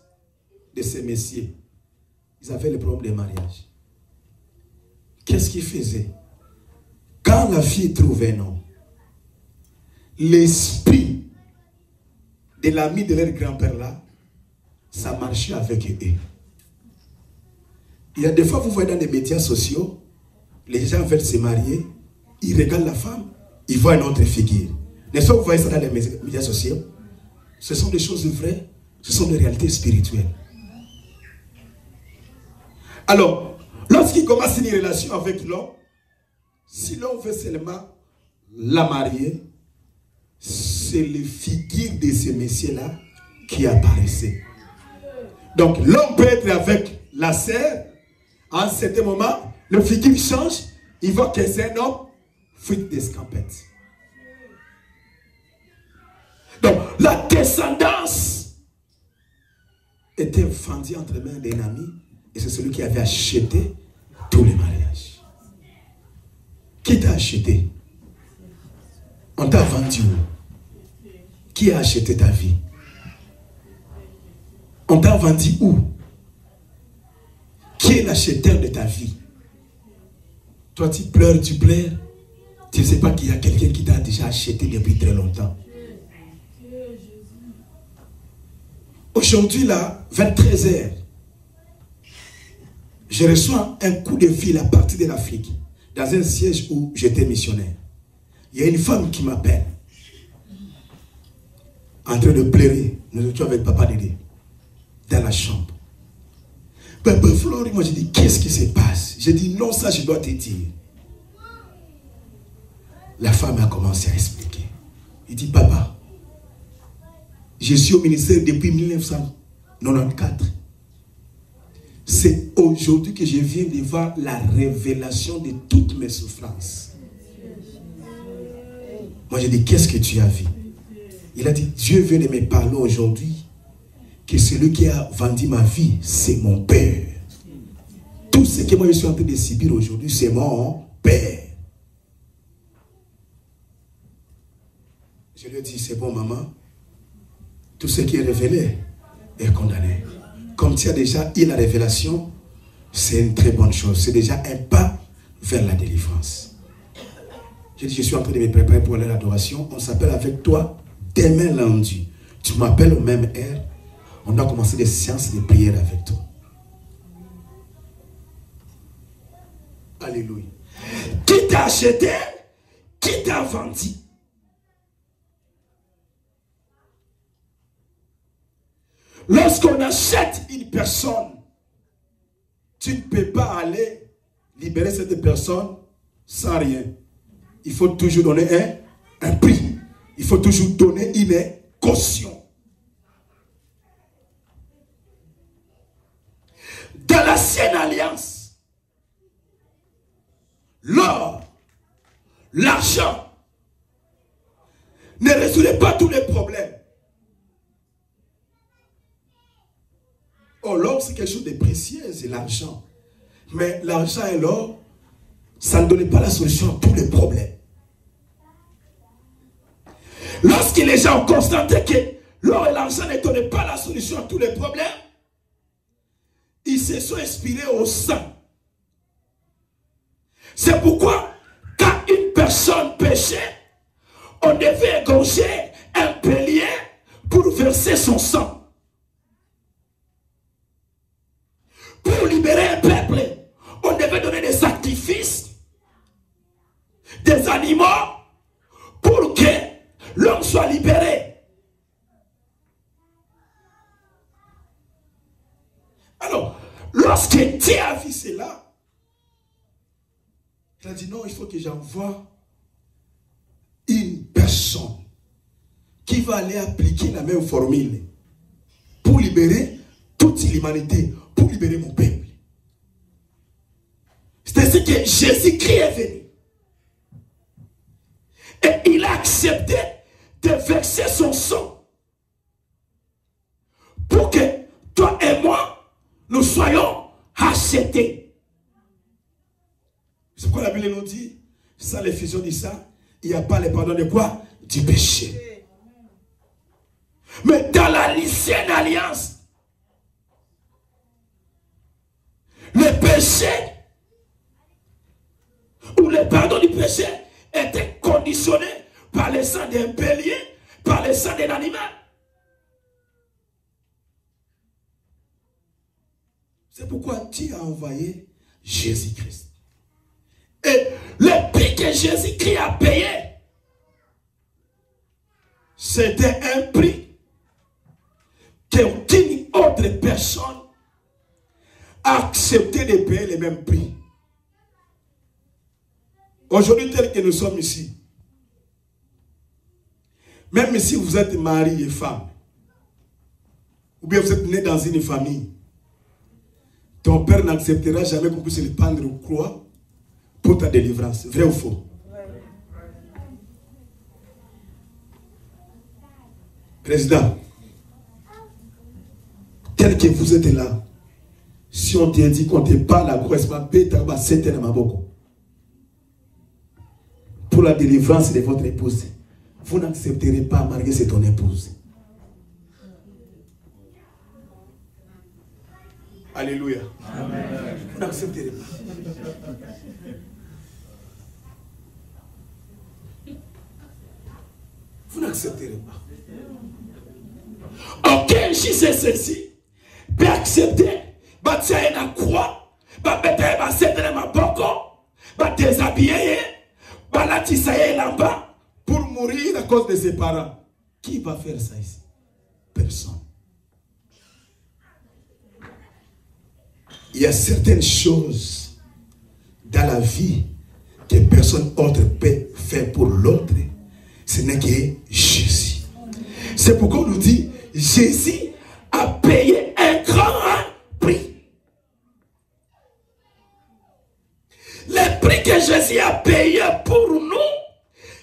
de ces messieurs, ils avaient le problème de mariage. Qu'est-ce qu'ils faisaient? Quand la fille trouvait un homme, l'esprit de l'ami de leur grand-père là, ça marchait avec eux. Il y a des fois, vous voyez dans les médias sociaux, les gens veulent se marier, ils regardent la femme, ils voient une autre figure. N'est-ce pas, vous voyez ça dans les médias sociaux? Ce sont des choses vraies, ce sont des réalités spirituelles. Alors, lorsqu'il commence une relation avec l'homme, si l'on veut seulement la marier, c'est le figure de ce messieurs-là qui apparaissait. Donc, l'homme peut être avec la sœur, à un certain moment, le figure change, il voit que c'est un homme, fuite d'escampette. Donc, la descendance était vendue entre les mains d'un ami, et c'est celui qui avait acheté tous les mariages. Qui t'a acheté? On t'a vendu où? Qui a acheté ta vie? On t'a vendu où? Qui est l'acheteur de ta vie? Toi, tu pleures. Tu ne sais pas qu'il y a quelqu'un qui t'a déjà acheté depuis très longtemps. Aujourd'hui, là, vers 13 h, je reçois un coup de fil à partir de l'Afrique, dans un siège où j'étais missionnaire. Il y a une femme qui m'appelle, en train de pleurer. Nous étions avec Papa Dédé, dans la chambre. Papa Flori, moi j'ai dit, qu'est-ce qui se passe? J'ai dit, non, ça je dois te dire. La femme a commencé à expliquer. Il dit, papa, je suis au ministère depuis 1994. C'est aujourd'hui que je viens de voir la révélation de toutes mes souffrances. Moi j'ai dit, qu'est-ce que tu as vu? Il a dit, Dieu vient de me parler aujourd'hui que celui qui a vendu ma vie, c'est mon père. Tout ce que moi je suis en train de subir aujourd'hui, c'est mon père. Je lui ai dit, c'est bon maman, tout ce qui est révélé est condamné. Comme tu as déjà eu la révélation, c'est une très bonne chose. C'est déjà un pas vers la délivrance. J'ai dit, je suis en train de me préparer pour aller à l'adoration. On s'appelle avec toi demain lundi. Tu m'appelles au même heure. On doit commencer des séances de prière avec toi. Alléluia. Qui t'a acheté? Qui t'a vendu? Lorsqu'on achète une personne, tu ne peux pas aller libérer cette personne sans rien. Il faut toujours donner un prix. Il faut toujours donner une caution. Dans l'ancienne alliance, l'or, l'argent ne résoudait pas tous les problèmes. Oh, l'or, c'est quelque chose de précieux, c'est l'argent. Mais l'argent et l'or, ça ne donnait pas la solution à tous les problèmes. Lorsque les gens ont constaté que l'or et l'argent ne donnaient pas la solution à tous les problèmes, ils se sont inspirés au sang. C'est pourquoi, quand une personne péchait, on devait égorger un bélier pour verser son sang. Pour libérer un peuple, on devait donner des sacrifices, des animaux, pour que l'homme soit libéré. Alors, lorsque Dieu a vu cela, il a dit non, il faut que j'envoie une personne qui va aller appliquer la même formule pour libérer toute l'humanité, pour libérer mon peuple. C'est ainsi que Jésus-Christ est venu. Et il a accepté de verser son sang pour que toi et moi, nous soyons achetés. C'est pourquoi la Bible nous dit, sans l'effusion du sang, il n'y a pas le pardon de quoi? Du péché. Mais dans la ancienne alliance, le péché ou le pardon du péché était conditionné par le sang d'un bélier, par le sang d'un animal. C'est pourquoi Dieu a envoyé Jésus-Christ. Et le prix que Jésus-Christ a payé, c'était un prix qu'aucune autre personne accepter de payer les mêmes prix. Aujourd'hui, tel que nous sommes ici, même si vous êtes mari et femme, ou bien vous êtes né dans une famille, ton père n'acceptera jamais qu'on puisse le pendre au croix pour ta délivrance. Vrai ou faux? Président, tel que vous êtes là, si on te dit qu'on te parle à correspond pour la délivrance de votre épouse, vous n'accepterez pas à marier c'est ton épouse. Alléluia. Amen. Vous n'accepterez pas. Vous n'accepterez pas. Aucun Jésus ceci peut accepter, bah tiens une croix, bah peut-être bah c'est dans ma boko, bah déshabiller, bah la tissailler là-bas pour mourir à cause de ses parents. Qui va faire ça ici? Personne. Il y a certaines choses dans la vie que personne autre peut faire pour l'autre. Ce n'est que Jésus. C'est pourquoi on nous dit, Jésus a payé un grand prix. Le prix que Jésus a payé pour nous,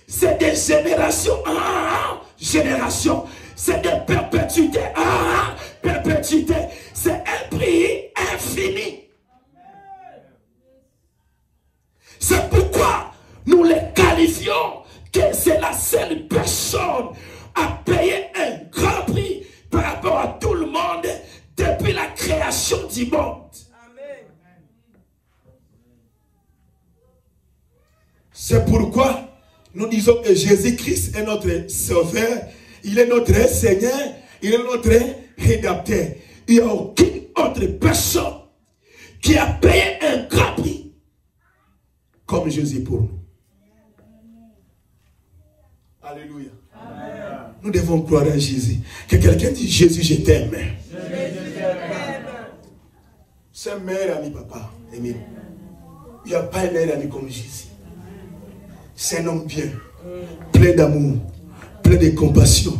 c'est de génération en génération. C'est de perpétuité en perpétuité. C'est un prix infini. C'est pourquoi nous les qualifions que c'est la seule personne à payer un grand prix par rapport à tout le monde depuis la création du monde. C'est pourquoi nous disons que Jésus-Christ est notre sauveur, il est notre Seigneur, il est notre rédempteur. Il n'y a aucune autre personne qui a payé un grand prix comme Jésus pour nous. Alléluia. Amen. Nous devons croire à Jésus. Que quelqu'un dit Jésus, je t'aime. C'est un meilleur ami, papa. Amen. Il n'y a pas un meilleur ami comme Jésus. C'est un homme bien, plein d'amour, plein de compassion,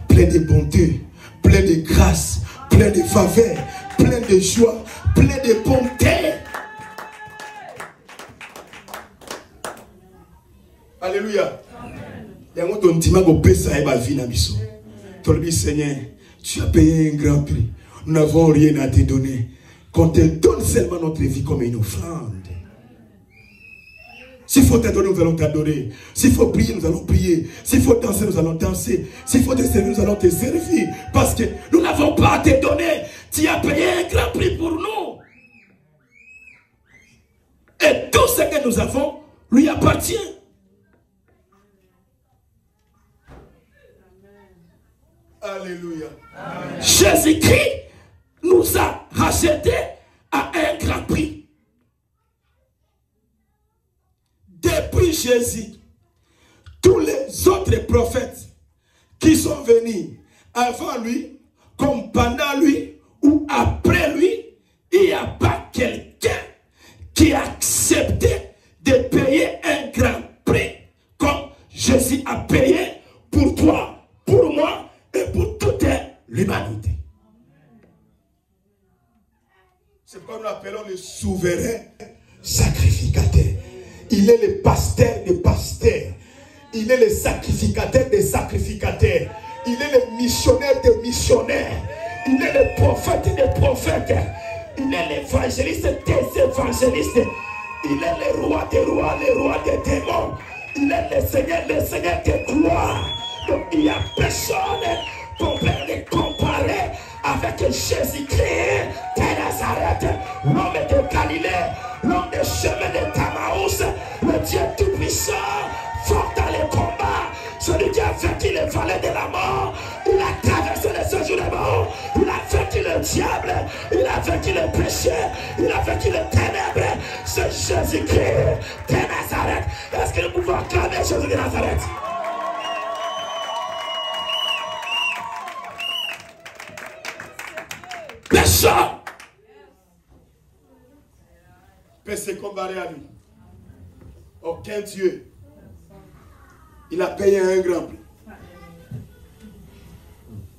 plein de bonté, plein de grâce, plein de faveur, plein de joie, plein de bonté. Alléluia. Seigneur, tu as payé un grand prix. Nous n'avons rien à te donner. Qu'on te donne seulement notre vie comme une offrande. S'il faut t'adorer, nous allons t'adorer. S'il faut prier, nous allons prier. S'il faut danser, nous allons danser. S'il faut te servir, nous allons te servir. Parce que nous n'avons pas à te donner. Tu as payé un grand prix pour nous. Et tout ce que nous avons lui appartient. Alléluia. Jésus-Christ nous a rachetés à un grand prix. Depuis Jésus, tous les autres prophètes qui sont venus avant lui, comme pendant lui ou après lui, il n'y a pas quelqu'un qui a accepté de payer un grand prix comme Jésus a payé pour toi, pour moi et pour toute l'humanité. C'est pourquoi nous l'appelons le souverain sacrificateur. Il est le pasteur des pasteurs. Il est le sacrificateur des sacrificateurs. Il est le missionnaire des missionnaires. Il est le prophète des prophètes. Il est l'évangéliste des évangélistes. Il est le roi des rois, le roi des démons. Il est le Seigneur des gloires. Donc il n'y a personne qu'on peut les comparer avec Jésus-Christ de Nazareth, l'homme de Galilée, l'homme des chemins de Tamaus, le Dieu tout-puissant, fort dans les combats, celui qui a vaincu les vallées de la mort. Il a traversé les séjours de mort. Il a vaincu le diable. Il a vaincu le péché. Il a vaincu les ténèbres. C'est Jésus-Christ de Nazareth. Est-ce que nous pouvons acclamer Jésus de Nazareth? Personne comparé à lui. Aucun Dieu. Il a payé un grand prix.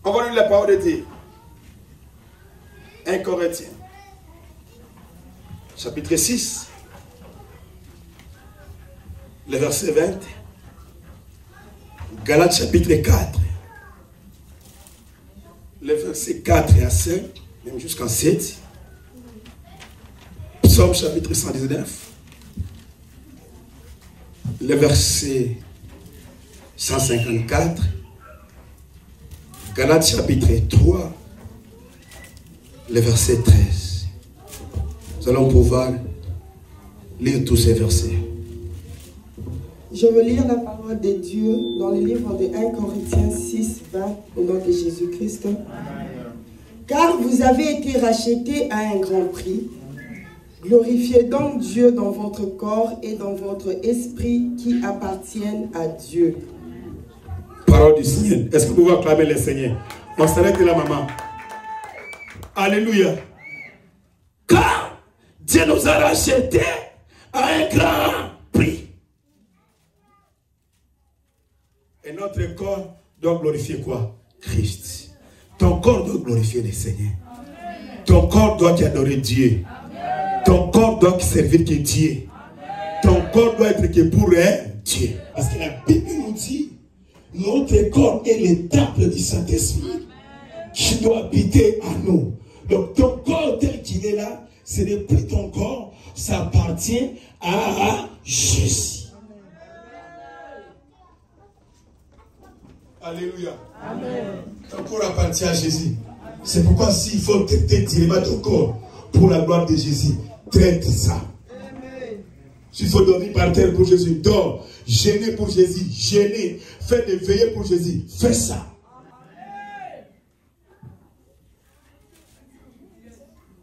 On va lire la parole de Dieu. 1 Corinthiens, chapitre 6, le verset 20. Galates chapitre 4, le verset 4 à 5, même jusqu'en 7. Psaume chapitre 119, le verset 154. Galates chapitre 3, le verset 13. Nous allons pouvoir lire tous ces versets. Je veux lire la parole de Dieu dans le livre de 1 Corinthiens 6, 20, au nom de Jésus-Christ. Car vous avez été rachetés à un grand prix. Glorifiez donc Dieu dans votre corps et dans votre esprit qui appartiennent à Dieu. Parole du Seigneur. Est-ce que vous pouvez acclamer le Seigneur? On s'arrête là, maman. Alléluia. Car Dieu nous a rachetés à un grand prix. Et notre corps doit glorifier quoi? Christ. Ton corps doit glorifier le Seigneur. Ton corps doit adorer Dieu. Ton corps doit servir que Dieu. Ton corps doit être que pour Dieu. Parce que la Bible nous dit, notre corps est le temple du Saint-Esprit qui doit habiter à nous. Donc ton corps tel qu'il est là, ce n'est plus ton corps, ça appartient à Jésus. Alléluia. Amen. Ton corps appartient à Jésus. C'est pourquoi s'il faut traiter directement ton corps pour la gloire de Jésus, traite ça. S'il faut dormir par terre pour Jésus, dors. Gêner pour Jésus, gêner. Fais des veillées pour Jésus, fais ça.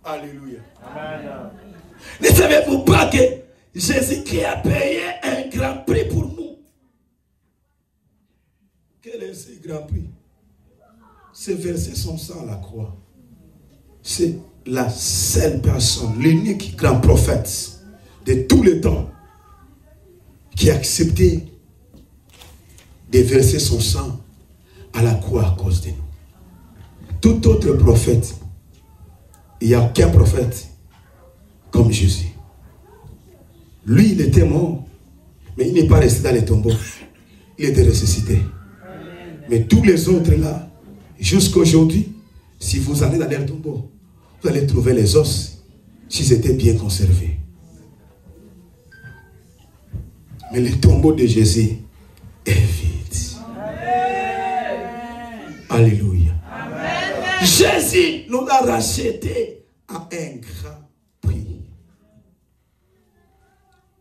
Alléluia. Amen. Ne savez-vous pas que Jésus-Christ a payé un grand prix pour nous? Quel est ce grand prix? C'est verser son sang à la croix. C'est la seule personne, l'unique grand prophète de tous les temps qui a accepté de verser son sang à la croix à cause de nous. Tout autre prophète, il n'y a aucun prophète comme Jésus. Lui, il était mort, mais il n'est pas resté dans les tombeaux. Il était ressuscité. Mais tous les autres là, jusqu'à aujourd'hui, si vous allez dans les tombeaux, vous allez trouver les os, s'ils étaient bien conservés. Mais le tombeau de Jésus est vide. Amen. Alléluia. Amen. Jésus nous a rachetés à un grand prix.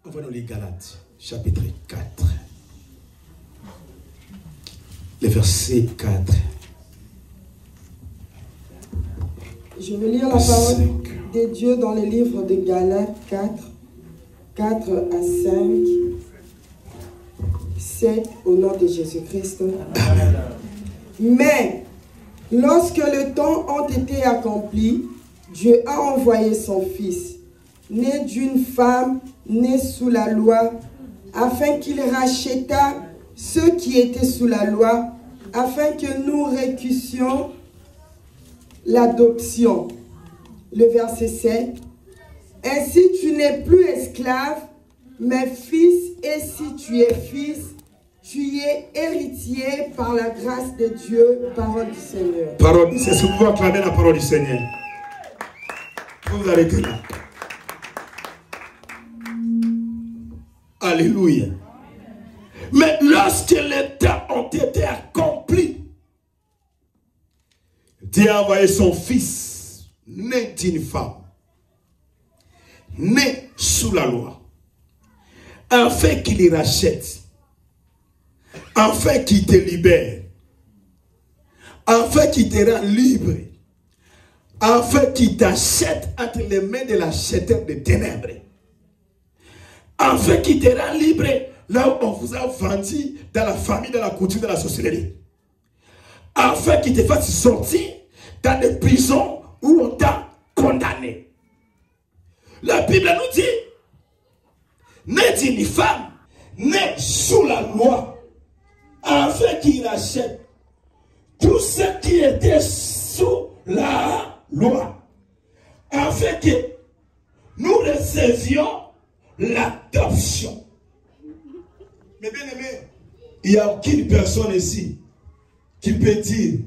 On va dans les Galates, chapitre 4. Le verset 4. Je vais lire la parole de Dieu dans le livre de Galates 4, 4 à 5, 7, au nom de Jésus-Christ. Amen. Mais, lorsque le temps a été accompli, Dieu a envoyé son Fils, né d'une femme, né sous la loi, afin qu'il rachètât ceux qui étaient sous la loi, afin que nous récussions l'adoption. Le verset 7. Ainsi tu n'es plus esclave, mais fils, et si tu es fils, tu es héritier par la grâce de Dieu. Parole du Seigneur. Parole, c'est ce que vous acclamez la parole du Seigneur. Vous arrêtez là. Alléluia. Mais lorsque les temps ont été accomplis, Dieu a envoyé son fils, né d'une femme, né sous la loi, afin qu'il les rachète, afin qu'il te libère, afin qu'il te rend libre, afin qu'il t'achète entre les mains de l'acheteur des ténèbres, afin qu'il te rend libre là où on vous a vendu dans la famille, dans la coutume, dans la sorcellerie, afin qu'il te fasse sortir dans des prisons où on t'a condamné. La Bible nous dit né d'une femme, né sous la loi, afin qu'il rachète tout ce qui était sous la loi, afin que nous recevions l'adoption. Mais bien aimé, il n'y a aucune personne ici qui peut dire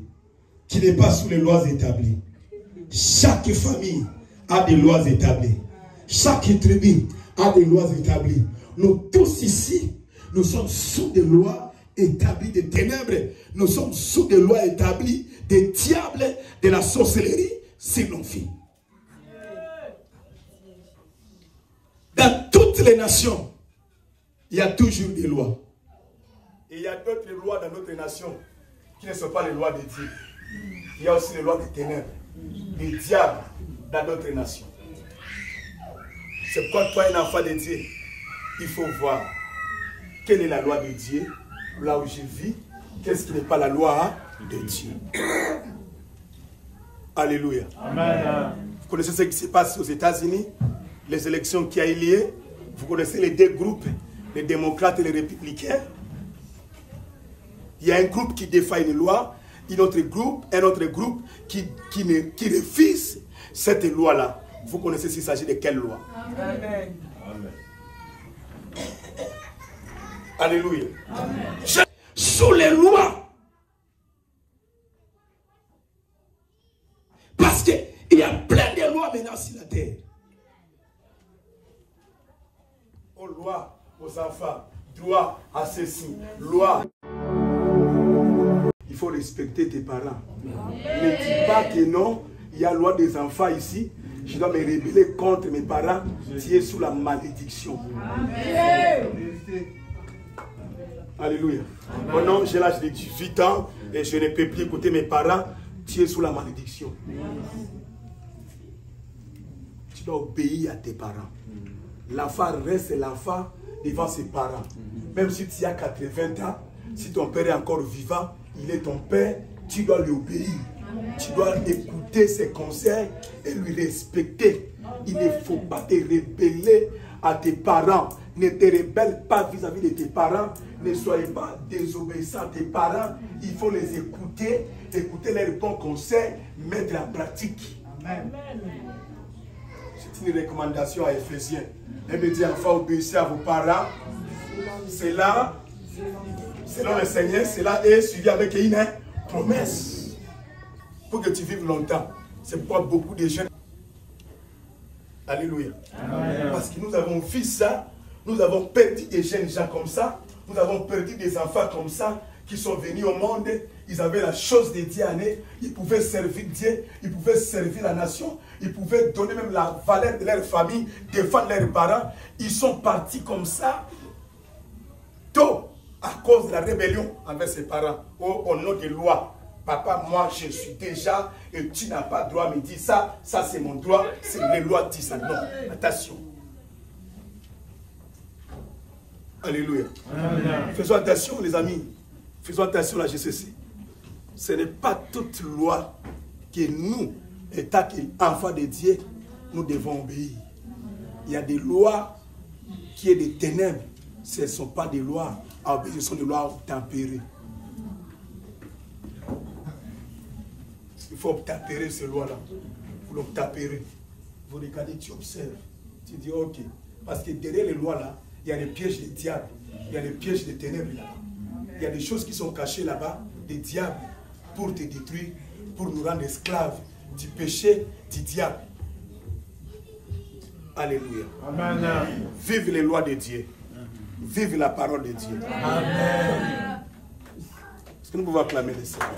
qu'il n'est pas sous les lois établies. Chaque famille a des lois établies. Chaque tribu a des lois établies. Nous tous ici, nous sommes sous des lois établies des ténèbres. Nous sommes sous des lois établies des diables, de la sorcellerie, c'est nos filles. Dans toutes les nations, il y a toujours des lois. Et il y a d'autres lois dans notre nation qui ne sont pas les lois de Dieu. Il y a aussi les lois des ténèbres, des diables dans d'autres nations. C'est pourquoi toi, un enfant de Dieu, il faut voir quelle est la loi de Dieu, là où je vis, qu'est-ce qui n'est pas la loi de Dieu. Alléluia. Amen. Vous connaissez ce qui se passe aux États-Unis, les élections qui a eu lieu. Vous connaissez les deux groupes, les démocrates et les républicains. Il y a un groupe qui défend une loi, un autre groupe qui refuse cette loi-là. Vous connaissez s'il s'agit de quelle loi? Amen. Alléluia. Amen. Sous les lois. Parce qu'il y a plein de lois maintenant sur la terre. Aux lois, aux enfants, droit à ceci, loi. Il faut respecter tes parents. Ne dis pas que non, il y a loi des enfants ici. Je dois me rebeller contre mes parents. Tu es sous la malédiction. Amen. Alléluia. Oh non, j'ai l'âge de 18 ans et je ne peux plus écouter mes parents. Tu es sous la malédiction. Tu dois obéir à tes parents. L'enfant reste l'enfant devant ses parents. Même si tu as 80 ans, si ton père est encore vivant, il est ton père, tu dois lui obéir. Tu dois écouter ses conseils et lui respecter. Il ne faut pas te rebeller à tes parents. Ne te rebelle pas vis-à-vis de tes parents. Ne soyez pas désobéissant à tes parents. Il faut les écouter, écouter leurs bons conseils, mettre en pratique. Amen. C'est une recommandation à Éphésiens. Elle me dit, enfants, obéissez à vos parents. Cela, selon le Seigneur, cela est suivi avec une promesse. Pour que tu vives longtemps. C'est pourquoi beaucoup de jeunes... Alléluia. Amen. Parce que nous avons vu ça. Nous avons perdu des jeunes gens comme ça. Nous avons perdu des enfants comme ça qui sont venus au monde. Ils avaient la chose de Dieu en eux. Ils pouvaient servir Dieu. Ils pouvaient servir la nation. Ils pouvaient donner même la valeur de leur famille, défendre leurs parents. Ils sont partis comme ça. Tôt, à cause de la rébellion envers ses parents. Au nom des lois. Papa, moi je suis déjà et tu n'as pas droit à me dire ça. Ça c'est mon droit. C'est les lois qui disent ça. Non, attention. Alléluia. Amen. Faisons attention les amis. Faisons attention à la GCC. Ce n'est pas toute loi que nous, état qu'enfants de Dieu, nous devons obéir. Il y a des lois qui sont des ténèbres. Ce ne sont pas des lois à obéir, ce sont des lois tempérées. Il faut tempérer ces lois-là. Vous le tempérer. Vous regardez, tu observes. Tu dis, ok. Parce que derrière les lois-là, il y a les pièges des diables. Il y a les pièges des ténèbres là-bas. Il y a des choses qui sont cachées là-bas, des diables, pour te détruire, pour nous rendre esclaves du péché, du diable. Alléluia. Amen. Vive les lois de Dieu. Vive la parole de Dieu. Amen. Est-ce que nous pouvons acclamer les Seigneurs?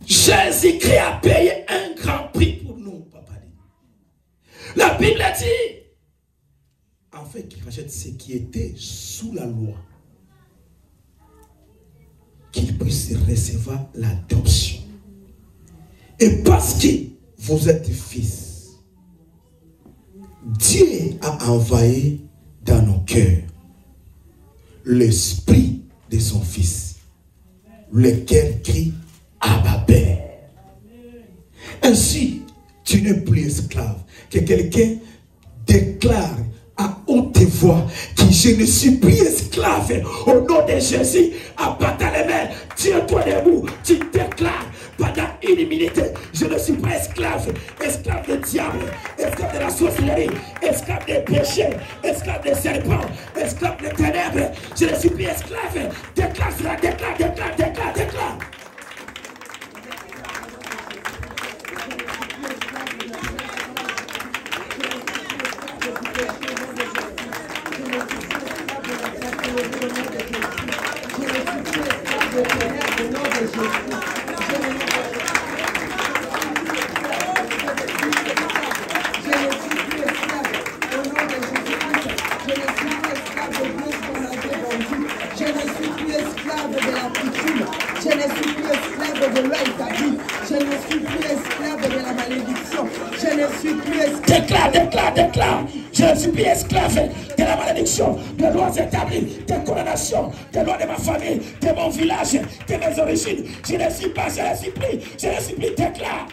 Jésus-Christ a payé un grand prix pour nous, papa. La Bible dit, en fait, qu'il rachète ce qui était sous la loi, qu'il puisse recevoir l'adoption. Et parce que vous êtes fils, Dieu a envoyé dans nos cœurs l'esprit de son fils, lequel crie Abba Père. Ainsi, tu n'es plus esclave. Que quelqu'un déclare à haute voix que je ne suis plus esclave. Au nom de Jésus, abatte les mains, tiens-toi debout, tu déclares pendant une minute, je ne suis pas esclave, esclave du diable, esclave de la sorcellerie, esclave des péchés, esclave des serpents, esclave des ténèbres, je ne suis plus esclave. Déclare cela, déclare, déclare, déclare, déclare. Déclare, je ne suis plus esclave de la malédiction, de lois établies, de condamnations, de lois de ma famille, de mon village, de mes origines. Je ne suis pas, je ne suis plus, déclare.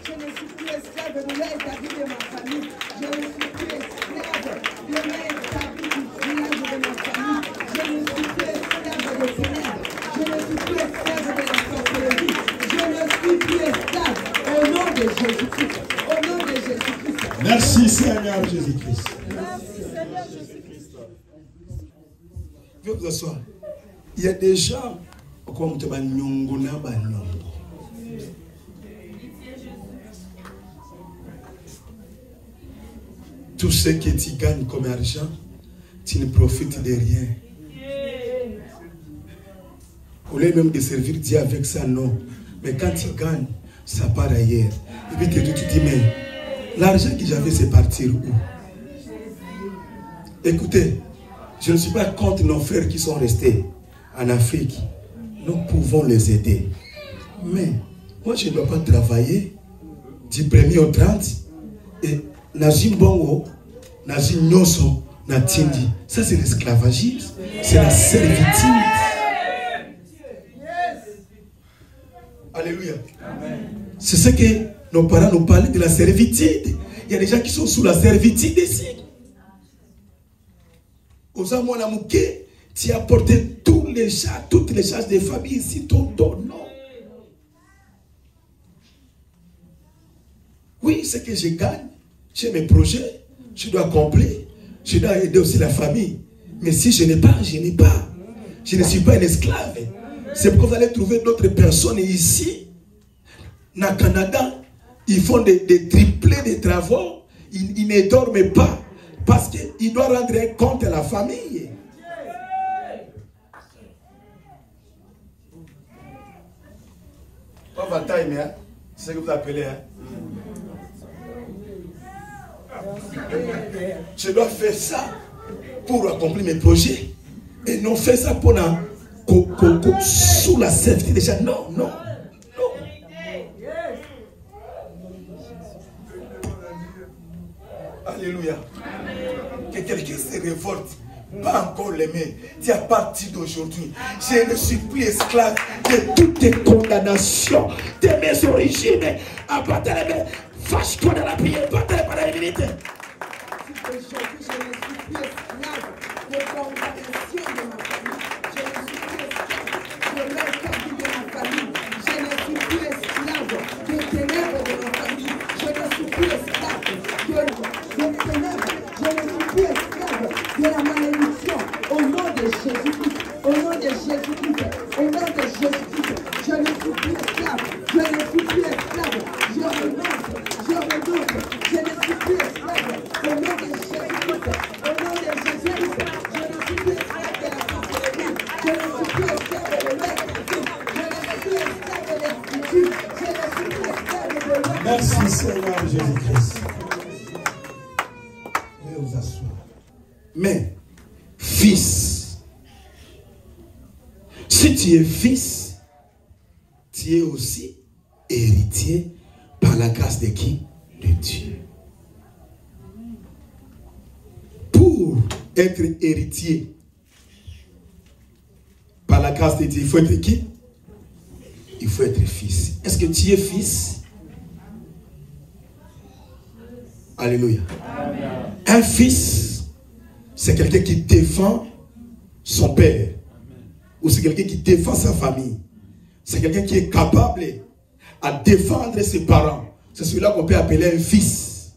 Je ne suis plus esclave de lois établies de ma famille. Je ne suis plus esclave de lois établies du village de ma famille. Je ne suis plus esclave des ténèbres. Je ne suis plus esclave de la sorcellerie. Je ne suis plus esclave. Au nom de Jésus-Christ. Au nom de Jésus-Christ. Merci Seigneur Jésus-Christ. Merci Seigneur Jésus-Christ. Je vous asseoir. Il y a des gens comme tout ce que tu gagnes comme argent, tu ne profites de rien. Au lieu même de servir Dieu avec ça, non. Mais quand tu gagnes, ça part ailleurs. Et puis tu te dis, mais l'argent que j'avais, c'est partir où? Écoutez, je ne suis pas contre nos frères qui sont restés en Afrique. Nous pouvons les aider. Mais moi, je ne dois pas travailler du 1er au 30 et Najim Bongo, Najim Nyoso, Natindi. Ça, c'est l'esclavagisme. C'est la servitude. Alléluia. C'est ce que nos parents nous parlaient de la servitude. Il y a des gens qui sont sous la servitude ici. Aux amours Namouké, tu as porté toutes les charges des familles ici, ton nom. Oui, ce que je gagne, j'ai mes projets, je dois accomplir, je dois aider aussi la famille. Mais si je n'ai pas, je n'ai pas. Je ne suis pas un esclave. C'est pourquoi vous allez trouver d'autres personnes ici, au Canada, ils font des triplés de travaux, ils ne dorment pas, parce qu'ils doivent rendre compte à la famille. Overtime, hein? C'est ce que vous appelez. Hein? Je dois faire ça pour accomplir mes projets et non faire ça pour sous la servitude des gens. Non, non, non. Alléluia. Que quelqu'un se révolte. Pas encore les mains. C'est à partir d'aujourd'hui. Je ne suis plus esclave de toutes les condamnations de mes origines. Abattez les mains. Fâche-toi dans la prière. Battez-les par la divinité. Aujourd'hui, je ne suis plus esclave de condamnation de ma famille. Je ne suis plus esclave de l'incapacité de ma famille. Je ne suis plus esclave des ténèbres de ma famille. Je ne suis plus esclave des ténèbres. Je ne suis plus esclave de la malédiction. Au nom de Jésus-Christ. Au nom de Jésus-Christ. Au nom de Jésus-Christ. Je ne suis plus esclave. Je ne suis plus esclave. Je renonce. Je renonce. Je ne suis plus esclave. Au nom de Jésus-Christ. Au nom de Jésus-Christ. Je ne suis plus esclave de la sorcellerie. Je ne suis plus esclave de l'incapacité. Je ne suis plus esclave de l'escriture. Je ne suis plus esclave de l'homme. Merci Seigneur Jésus-Christ. Veuillez vous asseoir. Mais, fils, si tu es fils, tu es aussi héritier par la grâce de qui? De Dieu. Pour être héritier par la grâce de Dieu, il faut être qui? il faut être fils. Est-ce que tu es fils? Alléluia. Amen. Un fils, c'est quelqu'un qui défend son père. Ou c'est quelqu'un qui défend sa famille. C'est quelqu'un qui est capable à défendre ses parents. C'est celui-là qu'on peut appeler un fils.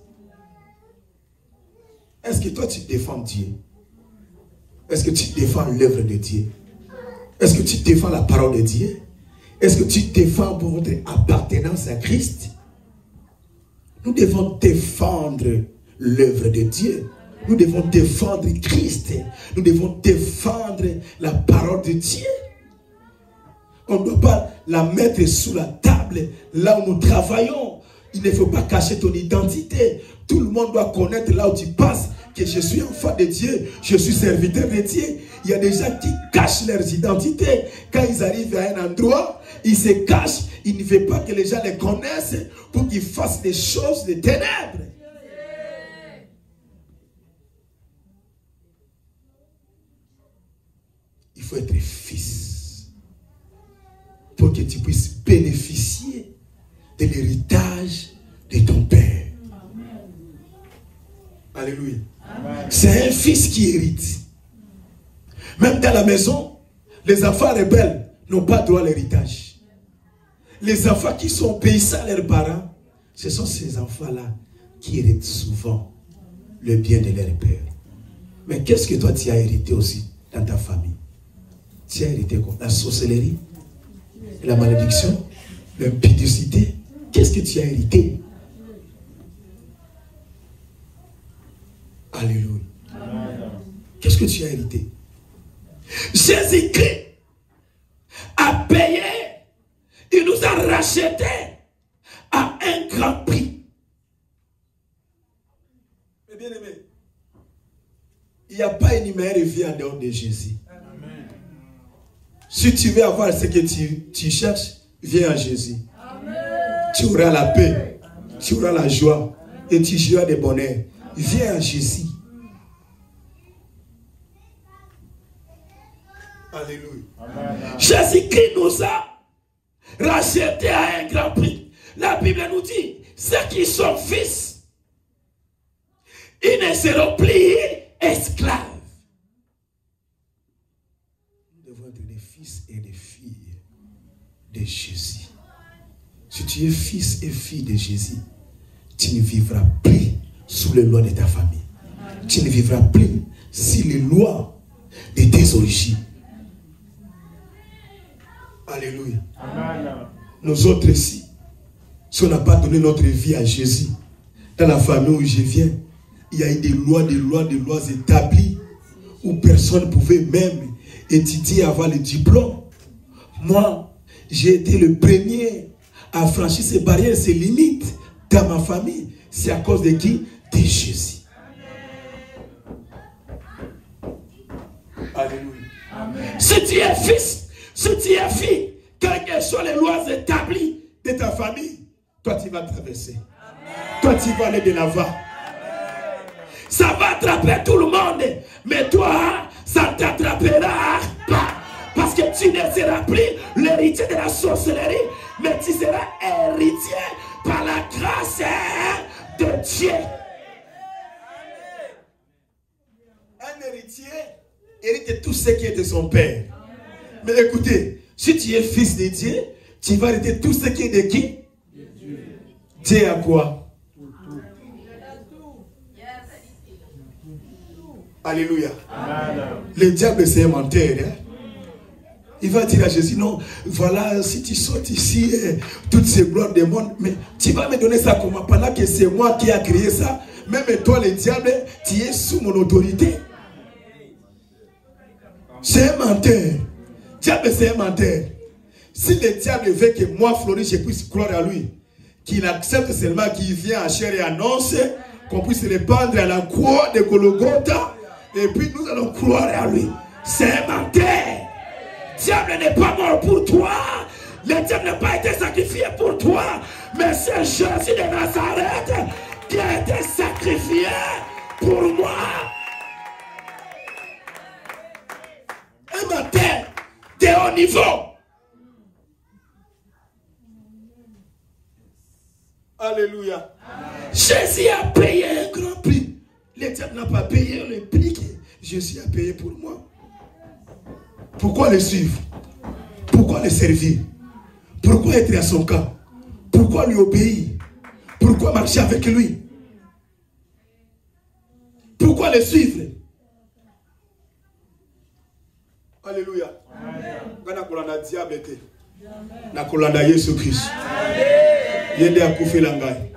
Est-ce que toi tu défends Dieu? Est-ce que tu défends l'œuvre de Dieu? Est-ce que tu défends la parole de Dieu? Est-ce que tu défends pour votre appartenance à Christ? Nous devons défendre l'œuvre de Dieu. Nous devons défendre Christ. Nous devons défendre la parole de Dieu. On ne doit pas la mettre sous la table là où nous travaillons. Il ne faut pas cacher ton identité. Tout le monde doit connaître là où tu passes que je suis enfant de Dieu, je suis serviteur de Dieu. Il y a des gens qui cachent leurs identités. Quand ils arrivent à un endroit, ils se cachent. Ils ne veulent pas que les gens les connaissent pour qu'ils fassent des choses de ténèbres. Il faut être fils pour que tu puisses bénéficier de l'héritage de ton père. Alléluia. C'est un fils qui hérite. Même dans la maison, les enfants rebelles n'ont pas droit à l'héritage. Les enfants qui sont obéissants à leurs parents, ce sont ces enfants-là qui héritent souvent le bien de leur père. Mais qu'est-ce que toi tu as hérité aussi dans ta famille? Tu as hérité quoi? La sorcellerie, la malédiction, l'impudicité. Qu'est-ce que tu as hérité? Alléluia. Qu'est-ce que tu as hérité? Jésus-Christ a payé, il nous a rachetés à un grand prix. Mais bien aimé, il n'y a pas une meilleure vie en dehors de Jésus. Amen. Si tu veux avoir ce que tu cherches, viens à Jésus. Amen. Tu auras la paix, amen. Tu auras la joie et tu jouiras de bonheur. Viens à Jésus. Alléluia. Jésus-Christ nous a rachetés à un grand prix. La Bible nous dit, ceux qui sont fils, ils ne seront plus esclaves. Nous devons être des fils et des filles de Jésus. Si tu es fils et fille de Jésus, tu ne vivras plus sous les lois de ta famille. Tu ne vivras plus sous les lois de tes origines. Alléluia. Amen. Nous autres ici, si on n'a pas donné notre vie à Jésus, dans la famille où je viens, il y a eu des lois établies où personne ne pouvait même étudier avant le diplôme. Moi, j'ai été le premier à franchir ces barrières, ces limites dans ma famille. C'est à cause de qui? De Jésus. Alléluia. Amen. Si tu es fils, si tu es fille, quelles que soient les lois établies de ta famille, toi tu vas traverser. Amen. Toi tu vas aller de l'avant. Ça va attraper tout le monde, mais toi, ça ne t'attrapera pas. Parce que tu ne seras plus l'héritier de la sorcellerie, mais tu seras héritier par la grâce de Dieu. Un héritier hérite tout ce qui est de son père. Mais écoutez, si tu es fils de Dieu, tu vas hériter tout ce qui est de qui? Dieu a quoi? Alléluia. Amen. Le diable c'est un menteur. Hein? Il va dire à Jésus, non, voilà, si tu sautes ici, toutes ces gloires du monde, mais tu vas me donner ça comment? Pendant que c'est moi qui ai créé ça, même toi le diable, tu es sous mon autorité. C'est un menteur. Diable c'est un menteur. Si le diable veut que moi, Floris, je puisse croire à lui, qu'il accepte seulement qu'il vient à chair et annonce, qu'on puisse répandre à la croix de Golgotha, et puis nous allons croire à lui. C'est un menteur. Le diable n'est pas mort pour toi. Le diable n'a pas été sacrifié pour toi. Mais c'est Jésus de Nazareth qui a été sacrifié pour moi. Un menteur de haut niveau. Alléluia. Jésus a payé un grand prix. L'Éternel n'a pas payé le prix que Jésus a payé pour moi. Pourquoi le suivre? Pourquoi le servir? Pourquoi être à son camp? Pourquoi lui obéir? Pourquoi marcher avec lui? Pourquoi le suivre? Alléluia. Gana kolanda diable te. Na kolanda Yesu Christ. Yende akufela ngai.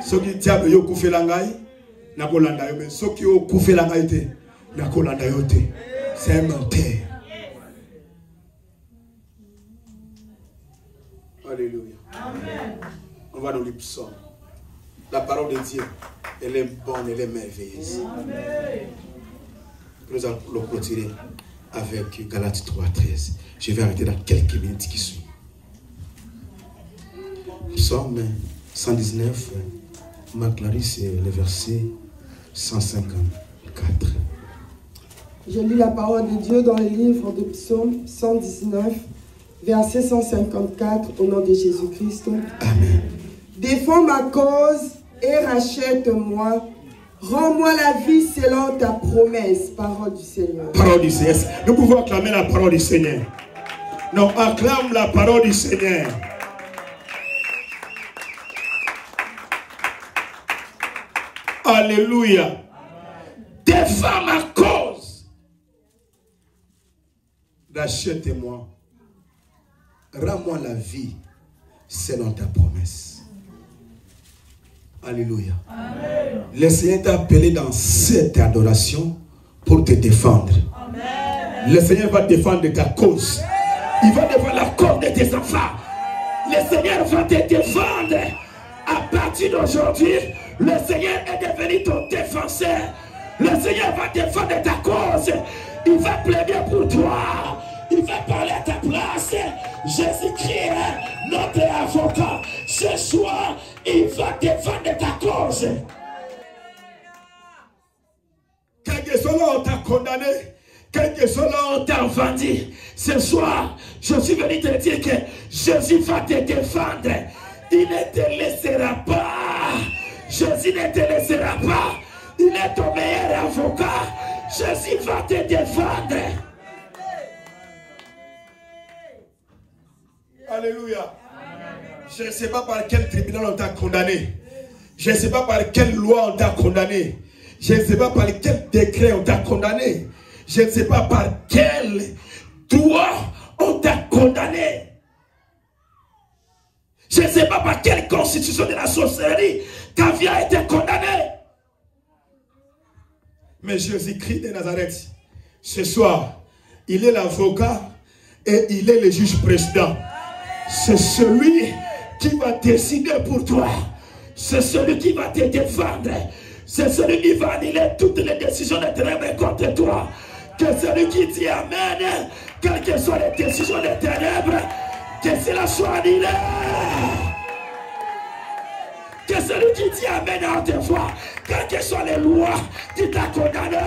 Soki diable yo kufela ngai, na kolanda yo. Mais soki yo kufela ngai te, na kolanda yo te. C'est un menteur. Alléluia. Amen. On va dans les psaumes. La parole de Dieu, elle est bonne, elle est merveilleuse. Amen. Nous allons le clôturer avec Galates 3:13. Je vais arrêter dans quelques minutes qui suivent. Psaume 119, Marc-Larry, c'est le verset 154. Je lis la parole de Dieu dans le livre de Psaume 119, verset 154, au nom de Jésus-Christ. Amen. Défends ma cause et rachète-moi. Rends-moi la vie selon ta promesse, parole du Seigneur. Parole du Seigneur. Nous pouvons acclamer la parole du Seigneur. Non, acclame la parole du Seigneur. Alléluia. Défends ma cause. Rachète-moi. Rends-moi la vie selon ta promesse. Alléluia. Amen. Le Seigneur t'a appelé dans cette adoration pour te défendre. Amen. Le Seigneur va défendre ta cause. Il va défendre la cause de tes enfants. Le Seigneur va te défendre. À partir d'aujourd'hui, le Seigneur est devenu ton défenseur. Le Seigneur va défendre ta cause. Il va plaider pour toi. Il va parler à ta place. Jésus-Christ est notre avocat. Ce soir, il va défendre ta cause. Quelques soit on t'a condamné, quelques soit on t'a vendu. Ce soir, je suis venu te dire que Jésus va te défendre. Il ne te laissera pas. Jésus ne te laissera pas. Il est ton meilleur avocat. Jésus va te défendre. Alléluia. Je ne sais pas par quel tribunal on t'a condamné. Je ne sais pas par quelle loi on t'a condamné. Je ne sais pas par quel décret on t'a condamné. Je ne sais pas par quel droit on t'a condamné. Je ne sais pas par quelle constitution de la sorcellerie ta vie a été condamnée. Mais Jésus-Christ de Nazareth, ce soir, il est l'avocat et il est le juge président. C'est celui qui va décider pour toi. C'est celui qui va te défendre. C'est celui qui va annuler toutes les décisions de ténèbres contre toi. Que celui qui dit Amen, quelles que soient les décisions des ténèbres, que cela soit annulé. Que celui qui dit Amen à haute voix, quelles que soient les lois qui t'a condamné,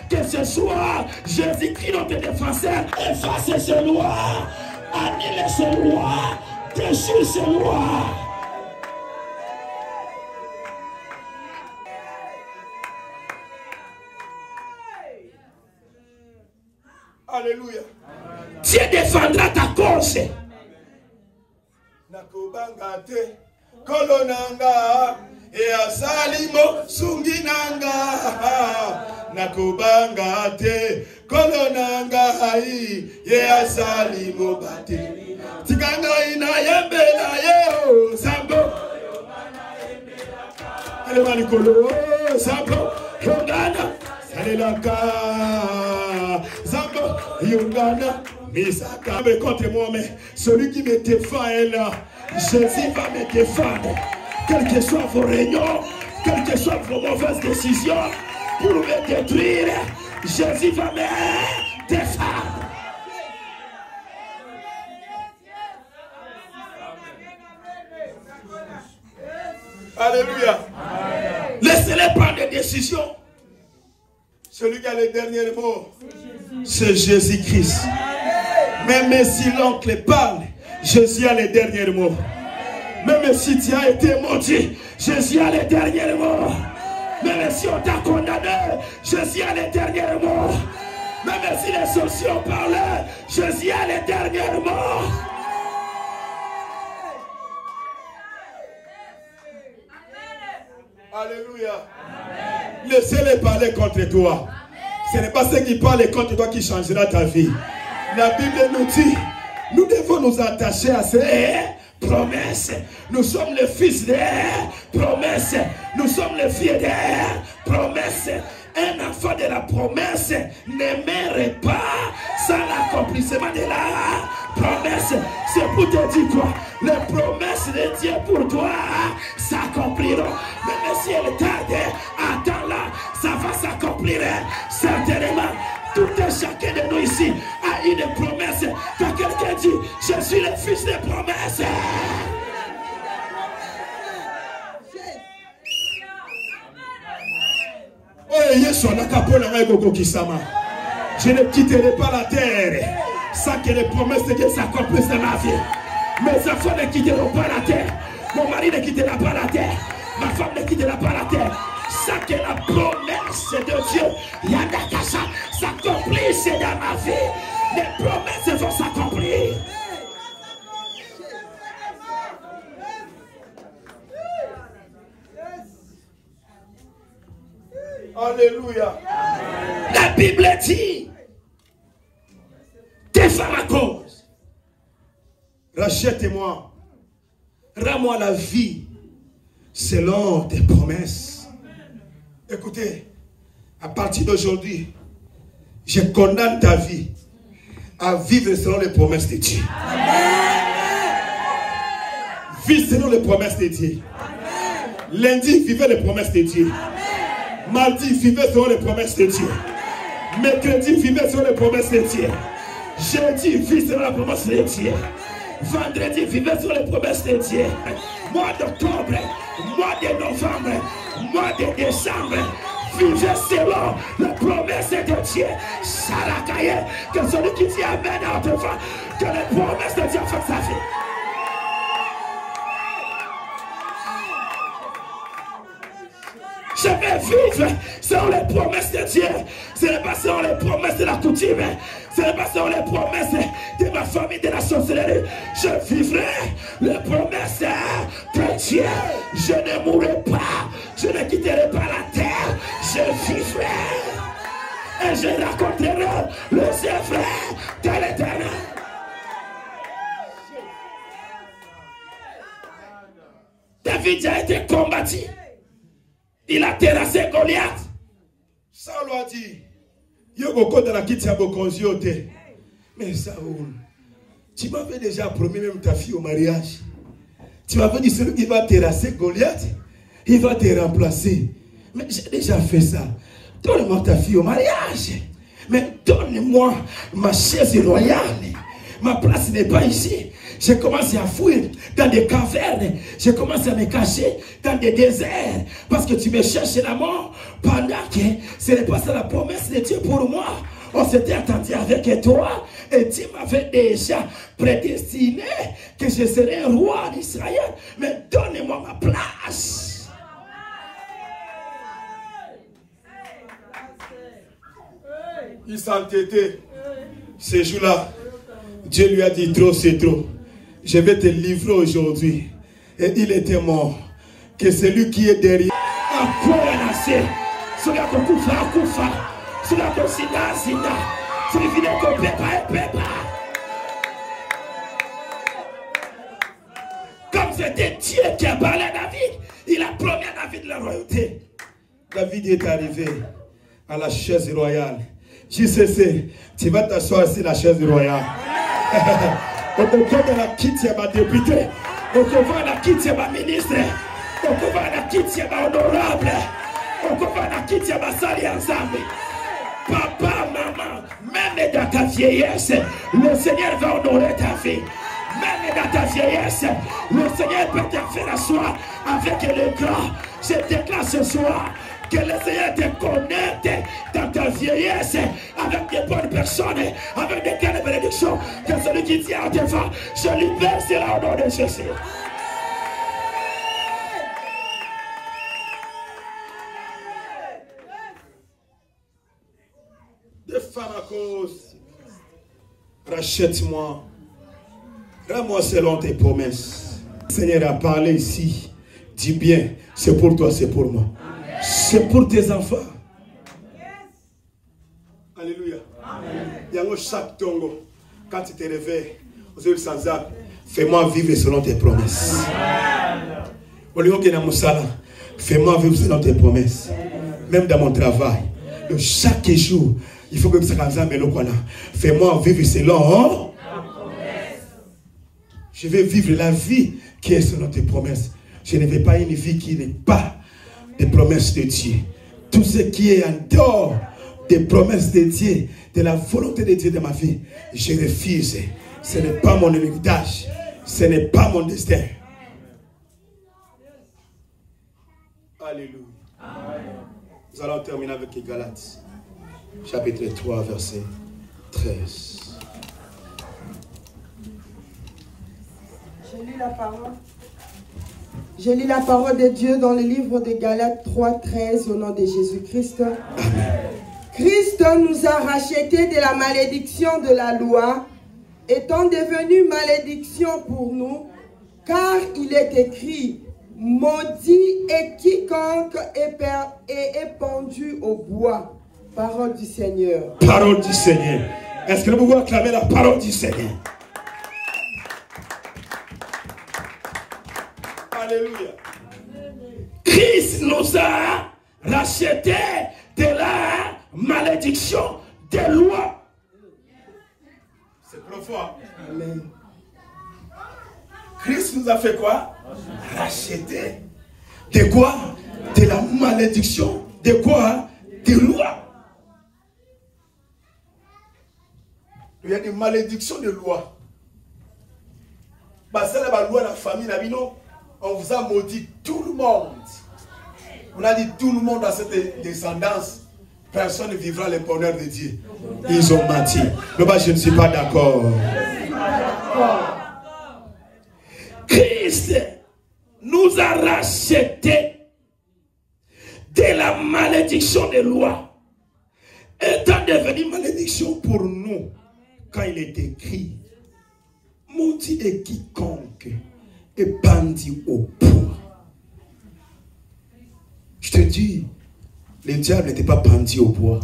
que ce soit Jésus-Christ notre défenseur, efface ces lois. Annule ces lois, déchire ces lois. Alléluia. Dieu défendra ta cause. Nakobangate, kolonanga, et asalimo sunginanga. Nakobangate, kolonanga, et asalimo bate. Tiganga ina yembela yeo, sambo. Alemani kolo, sambo, kongana, salelaka. Sambo, yongana. Misaka, mais contre moi, mais celui qui me défend est là. Jésus va me défendre. Quelles que soient vos réunions, quelles que soient vos mauvaises décisions, pour me détruire, Jésus va me défendre. Alléluia. Laissez-les prendre des décisions. Celui qui a le dernier mot, c'est Jésus-Christ. Même si l'oncle parle, Jésus a le dernier mot. Même si tu as été maudit, Jésus a les derniers mots. Même si on t'a condamné, Jésus a les derniers mots. Même si les sorciers ont parlé, Jésus a les derniers mots. Alléluia. Laissez-les parler contre toi. Ce n'est pas ceux qui parlent contre toi qui changera ta vie. La Bible nous dit, nous devons nous attacher à ces promesses. Nous sommes les fils des promesses. Nous sommes les filles des promesses. Un enfant de la promesse ne meurt pas sans l'accomplissement de la promesse. C'est pour te dire quoi? Les promesses de Dieu pour toi s'accompliront. Même si elle tarde, attends-la, ça va s'accomplir certainement. Tout et chacun de nous ici a une promesse. Quand quelqu'un dit, je suis le fils des promesses. Je ne quitterai pas la terre sans que les promesses de Dieu s'accomplissent dans ma vie. Mes enfants ne quitteront pas la terre. Mon mari ne quittera pas la terre. Ma femme ne quittera pas la terre. Sans que la promesse de Dieu Yandakasha s'accomplisse dans ma vie. Les promesses vont s'accomplir. Alléluia. La Bible dit, défends ma cause. Rachète-moi. Rends-moi la vie selon tes promesses. Écoutez, à partir d'aujourd'hui, je condamne ta vie à vivre selon les promesses de Dieu. Vis selon les promesses de Dieu. Lundi, vivez les promesses de Dieu. Mardi, vivez selon les promesses de Dieu. Mercredi, vivez selon les promesses de Dieu. Jeudi, vivez selon la promesse de Dieu. Vendredi, vivez selon les promesses de Dieu. Mois d'octobre, mois de novembre, mois de décembre, vivez selon les promesses de Dieu. Sarakaye, que celui qui dit Amen à votre voix, que les promesses de Dieu fassent sa vie. Je vais vivre selon les promesses de Dieu. Ce n'est pas selon les promesses de la coutume. Ce n'est pas selon les promesses de ma famille, de la sorcellerie. Je vivrai les promesses de Dieu. Je ne mourrai pas. Je ne quitterai pas la terre. Je vivrai. Et je raconterai les œuvres de l'Éternel. David a été combattu. Il a terrassé Goliath. Saul a dit, mais Saul, tu m'avais déjà promis même ta fille au mariage. Tu m'avais dit, celui qui va terrasser Goliath, il va te remplacer. Mais j'ai déjà fait ça. Donne-moi ta fille au mariage. Mais donne-moi ma chaise royale. Ma place n'est pas ici. J'ai commencé à fuir dans des cavernes. J'ai commencé à me cacher dans des déserts. Parce que tu me cherches la mort. Pendant que ce n'est pas ça la promesse de Dieu pour moi. On s'était attendu avec toi. Et Dieu m'avait déjà prédestiné que je serais un roi d'Israël. Mais donnez-moi ma place. Il s'entêtait. Ce jour-là, Dieu lui a dit, trop c'est trop. Je vais te livrer aujourd'hui. Et il était mort. Que celui qui est derrière. Comme c'était Dieu qui a parlé à David, il a promis à David la royauté. David est arrivé à la chaise royale. JCC, tu vas t'asseoir sur la chaise royale. On peut la quitter ma député. On peut la quitter ma ministre. On peut la quitter ma honorable. On peut la quitter ma salle ensemble. Papa, maman, même dans ta vieillesse, le Seigneur va honorer ta vie. Même dans ta vieillesse, le Seigneur peut te faire asseoir avec le grand. Je déclare ce soir que le Seigneur te connecte dans ta vieillesse avec des bonnes personnes, avec des grandes bénédictions. Que celui qui dit à devant, je libère cela au nom de Jésus. femme à cause. Rachète-moi. Rends-moi selon tes promesses. Le Seigneur a parlé ici. Dis bien, c'est pour toi, c'est pour moi. C'est pour tes enfants. Alléluia. Amen. Chaque tongo, quand tu te réveilles, fais-moi vivre selon tes promesses. Fais-moi vivre selon tes promesses. Même dans mon travail, chaque jour, il faut que ça fais-moi vivre selon. Je vais vivre la vie qui est selon tes promesses. Je ne veux pas une vie qui n'est pas des promesses de Dieu. Tout ce qui est en dehors des promesses de Dieu, de la volonté de Dieu dans ma vie, je refuse. Ce n'est pas mon héritage. Ce n'est pas mon destin. Alléluia. Amen. Nous allons terminer avec les Galates, chapitre 3, verset 13. Je lis la parole. Je lis la parole de Dieu dans le livre de Galates 3, 13 au nom de Jésus-Christ. Christ nous a rachetés de la malédiction de la loi, étant devenu malédiction pour nous, car il est écrit, maudit est quiconque est pendu au bois. Parole du Seigneur. Parole du Seigneur. Est-ce que nous pouvons acclamer la parole du Seigneur? Alléluia. Christ nous a rachetés de la malédiction des lois. C'est profond. Amen. Christ nous a fait quoi? Racheter. De quoi? De la malédiction. De quoi? Des lois. Il y a des malédictions de lois. Parce que la loi de la famille, on vous a maudit tout le monde. On a dit tout le monde dans cette descendance. Personne ne vivra le bonheur de Dieu. Ils ont menti. Je ne suis pas d'accord. Christ nous a rachetés de la malédiction des lois, étant devenu malédiction pour nous, quand il est écrit, maudit est quiconque est pendu au bois. Je te dis, le diable n'était pas pendu au bois,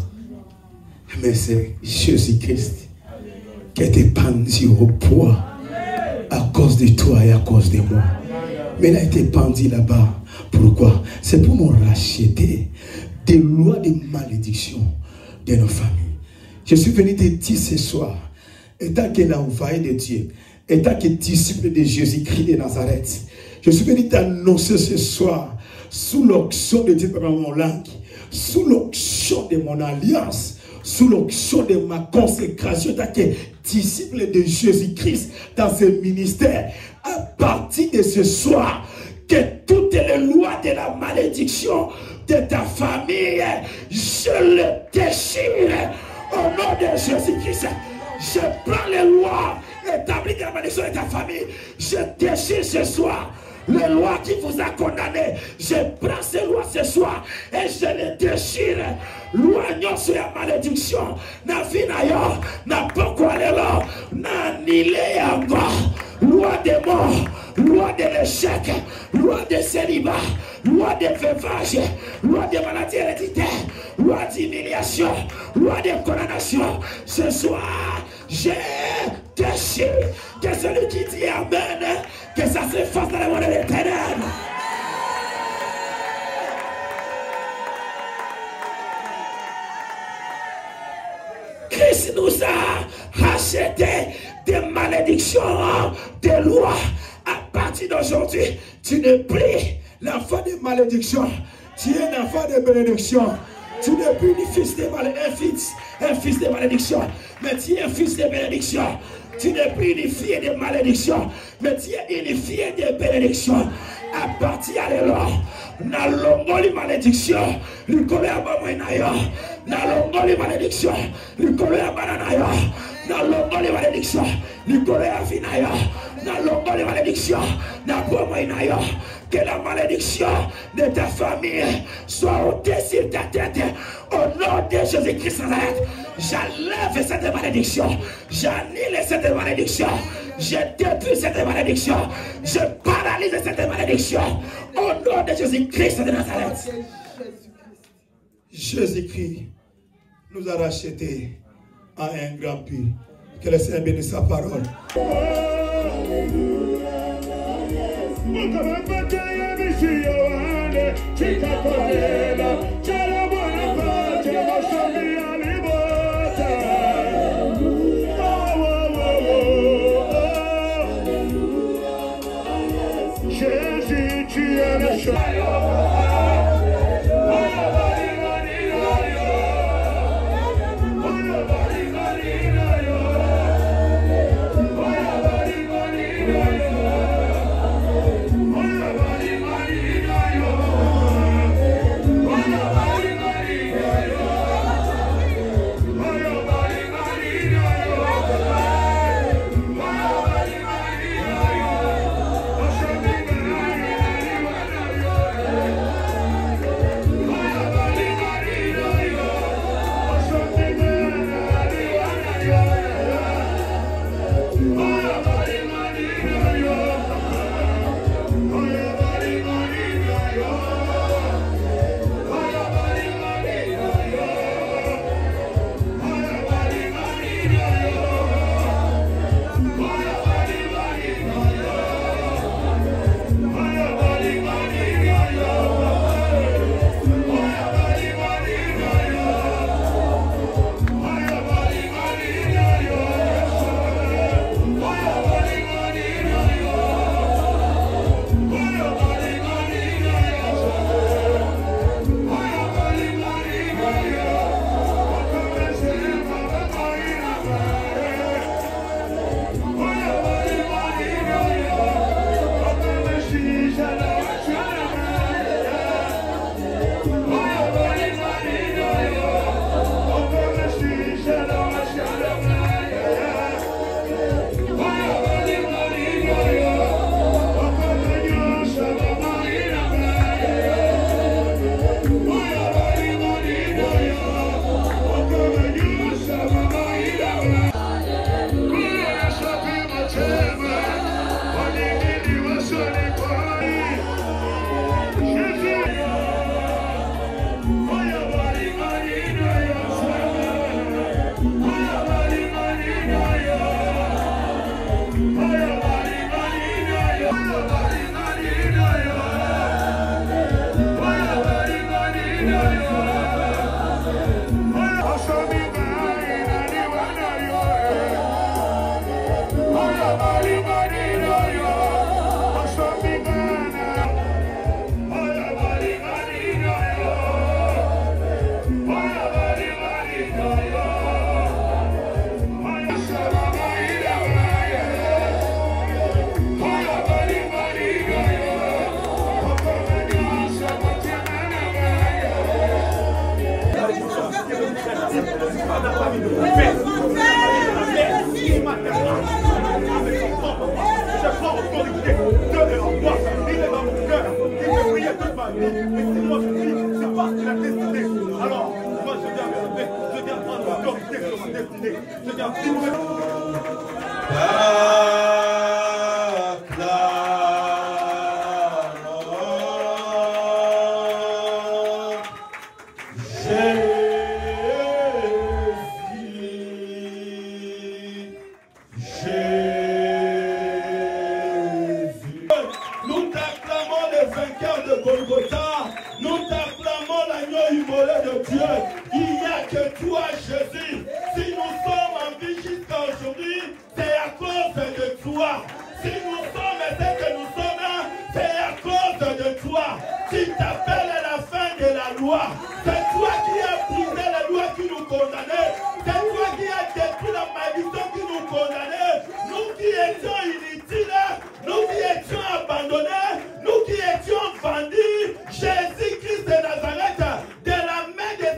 mais c'est Jésus-Christ qui était pendu au bois à cause de toi et à cause de moi. Mais il a été pendu là-bas. Pourquoi? C'est pour nous racheter des lois de malédiction de nos familles. Je suis venu te dire ce soir, étant que l'envoyé de Dieu, étant que disciple de Jésus-Christ de Nazareth, je suis venu t'annoncer ce soir, sous l'onction de Dieu dans mon langue, sous l'onction de mon alliance, sous l'onction de ma consécration, étant que disciple de Jésus-Christ dans ce ministère, à partir de ce soir, que toutes les lois de la malédiction de ta famille, je les déchire au nom de Jésus-Christ. Je prends les lois établies de la malédiction de ta famille, je déchire ce soir les lois qui vous a condamné. Je prends ces lois ce soir et je les déchire. Loignons sur la malédiction. Na vie nayo, na poko alelo, na nile encore. Loi des morts, loi de l'échec, loi de célibat, loi de veuvage, loi de maladie héréditaire, loi d'humiliation, loi de condamnation. Ce soir, je déchire. Que celui qui dit Amen, que ça se fasse dans le monde de l'Éternel. Christ nous a racheté des malédictions, des lois. À partir d'aujourd'hui, tu n'es plus l'enfant de malédiction. Tu es un enfant de bénédiction. Tu n'es plus un fils de malédiction, mais tu es un fils de bénédiction. Tu n'es plus une fille de malédiction, mais tu es une fille de bénédiction. À partir de là, na longoli malédiction, rikole abamoinayo, na longoli malédiction, rikole abananayo, na longoli malédiction, rikole afinayo, les malédictions. Que la malédiction de ta famille soit ôtée sur ta tête. Au nom de Jésus-Christ Nazareth, j'enlève cette malédiction. J'annule cette malédiction. Je détruis cette malédiction. Je paralyse cette malédiction. Au nom de Jésus-Christ de Nazareth. Jésus-Christ nous a rachetés à un grand prix. Que le Seigneur bénisse sa parole. Jésus, tu es le chemin. Jésus-Christ de Nazareth, de la main des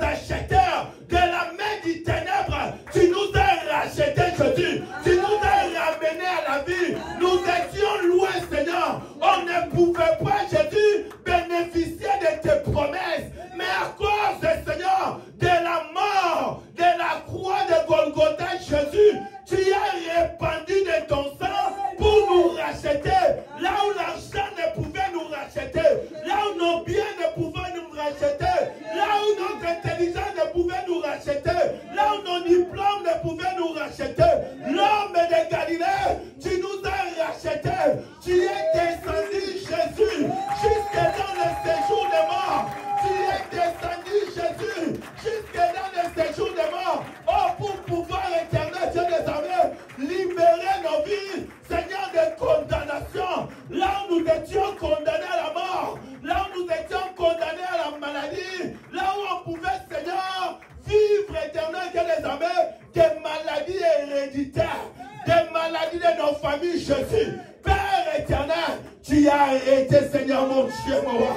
Seigneur, mon Dieu, mon roi.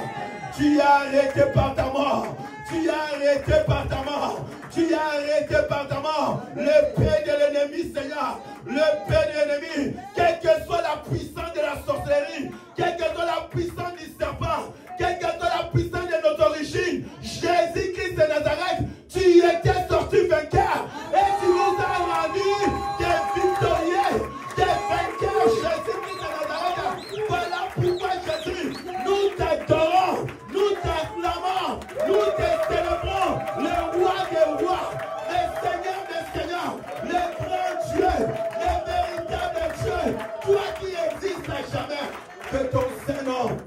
Tu as arrêté par ta mort. Tu as arrêté par ta mort. Tu as arrêté par ta mort le paix de l'ennemi, Seigneur. Le paix de l'ennemi. Quelle que soit la puissance de la sorcellerie, quelle que soit la puissance du serpent, quelle que soit la puissance de notre origine, Jésus-Christ de Nazareth, tu étais sorti vainqueur et tu nous as rendus des victorieux, des vainqueurs. Jésus-Christ de Nazareth, voilà pourquoi Jésus, nous t'adorons, nous t'acclamons, nous te célébrons, le roi des rois, le Seigneur des seigneurs, le grand Dieu, le véritable Dieu, toi qui existes à jamais. Que ton Saint-Nom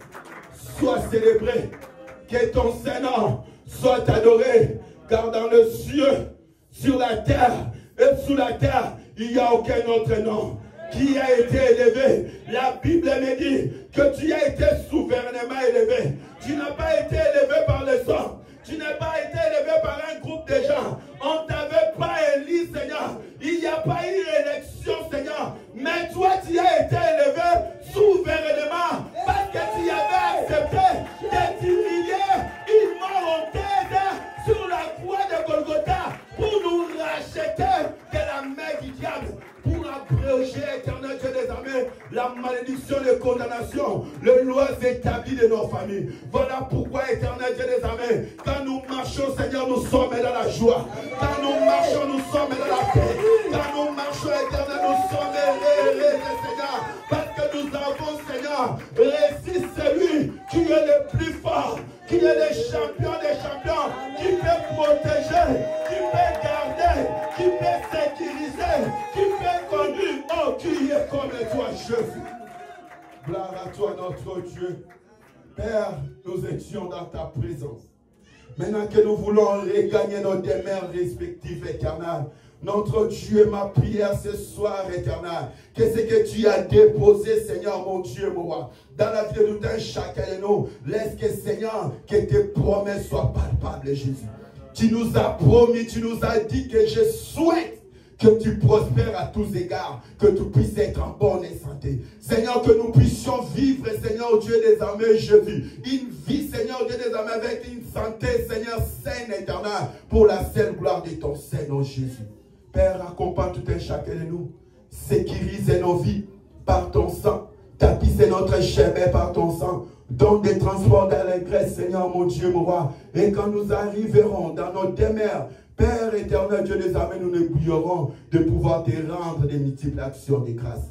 soit célébré, que ton Saint-Nom soit adoré, car dans le ciel, sur la terre et sous la terre, il n'y a aucun autre nom qui a été élevé. La Bible me dit que tu as été souverainement élevé. Tu n'as pas été élevé par les hommes. Tu n'as pas été élevé par un groupe de gens. On ne t'avait pas élu, Seigneur. Il n'y a pas eu élection, Seigneur. Mais toi, tu as été élevé souverainement parce que tu avais accepté de t'humilier une mort honteuse sur la croix de Golgotha pour nous racheter de la main du diable, pour abréger, éternel Dieu des armées, la malédiction et condamnation, les lois établies de nos familles. Voilà pourquoi, éternel Dieu des armées, quand nous marchons, Seigneur, nous sommes dans la joie. Quand nous marchons, nous sommes dans la paix. Quand nous marchons, éternel, nous sommes heureux, Seigneur. Parce que nous avons, Seigneur, réussi celui qui est le plus fort, qui est le champion des champions, qui peut protéger, qui peut garder, qui peut sécuriser, qui peut conduire. Oh, qui est comme toi, Jésus. Gloire à toi, notre Dieu. Père, nous étions dans ta présence. Maintenant que nous voulons regagner nos demeures respectives, éternelles, notre Dieu, ma prière ce soir, éternel, que ce que tu as déposé, Seigneur, mon Dieu, mon roi, dans la vie de tout un chacun de nous, laisse que, Seigneur, que tes promesses soient palpables, Jésus. Tu nous as promis, tu nous as dit que je souhaite que tu prospères à tous égards, que tu puisses être en bonne santé. Seigneur, que nous puissions vivre, Seigneur Dieu des armées, Jésus, une vie, Seigneur Dieu des armées, avec une santé, Seigneur, saine, éternelle, pour la seule gloire de ton Seigneur Jésus. Père, accompagne tout un chacun de nous, sécurise nos vies par ton sang, tapisse notre chemin par ton sang, donne des transports d'allégresse, Seigneur, mon Dieu, mon roi, et quand nous arriverons dans nos demeures, Père éternel, Dieu des armées, nous n'oublierons de pouvoir te rendre des multiples actions de grâce.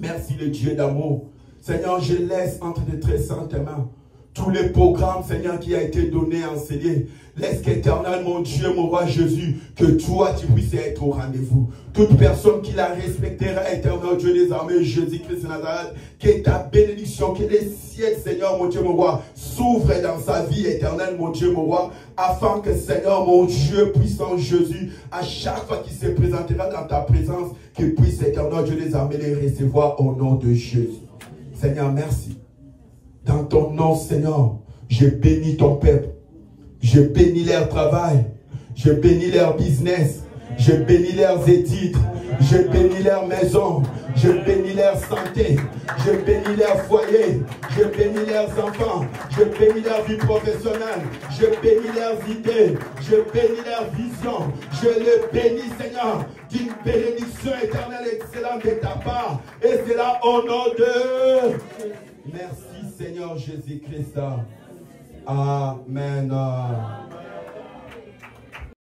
Merci le Dieu d'amour. Seigneur, je laisse entre tes très saintes mains tous les programmes, Seigneur, qui a été donné, enseigné. Laisse qu'éternel, mon Dieu, mon roi Jésus, que toi, tu puisses être au rendez-vous. Toute personne qui la respectera, éternel Dieu des armées, Jésus-Christ de Nazareth, que ta bénédiction, que les ciels, Seigneur, mon Dieu, mon roi, s'ouvrent dans sa vie, éternel, mon Dieu, mon roi, afin que, Seigneur, mon Dieu, puissant Jésus, à chaque fois qu'il se présentera dans ta présence, qu'il puisse, éternel Dieu des armées, les recevoir au nom de Jésus. Seigneur, merci. Dans ton nom, Seigneur, je bénis ton peuple. Je bénis leur travail. Je bénis leur business. Je bénis leurs études. Je bénis leur maison. Je bénis leur santé. Je bénis leur foyer. Je bénis leurs enfants. Je bénis leur vie professionnelle. Je bénis leurs idées. Je bénis leur vision. Je les bénis, Seigneur, d'une bénédiction éternelle excellente de ta part. Et c'est là au nom de... Merci Seigneur Jésus-Christ. Amen.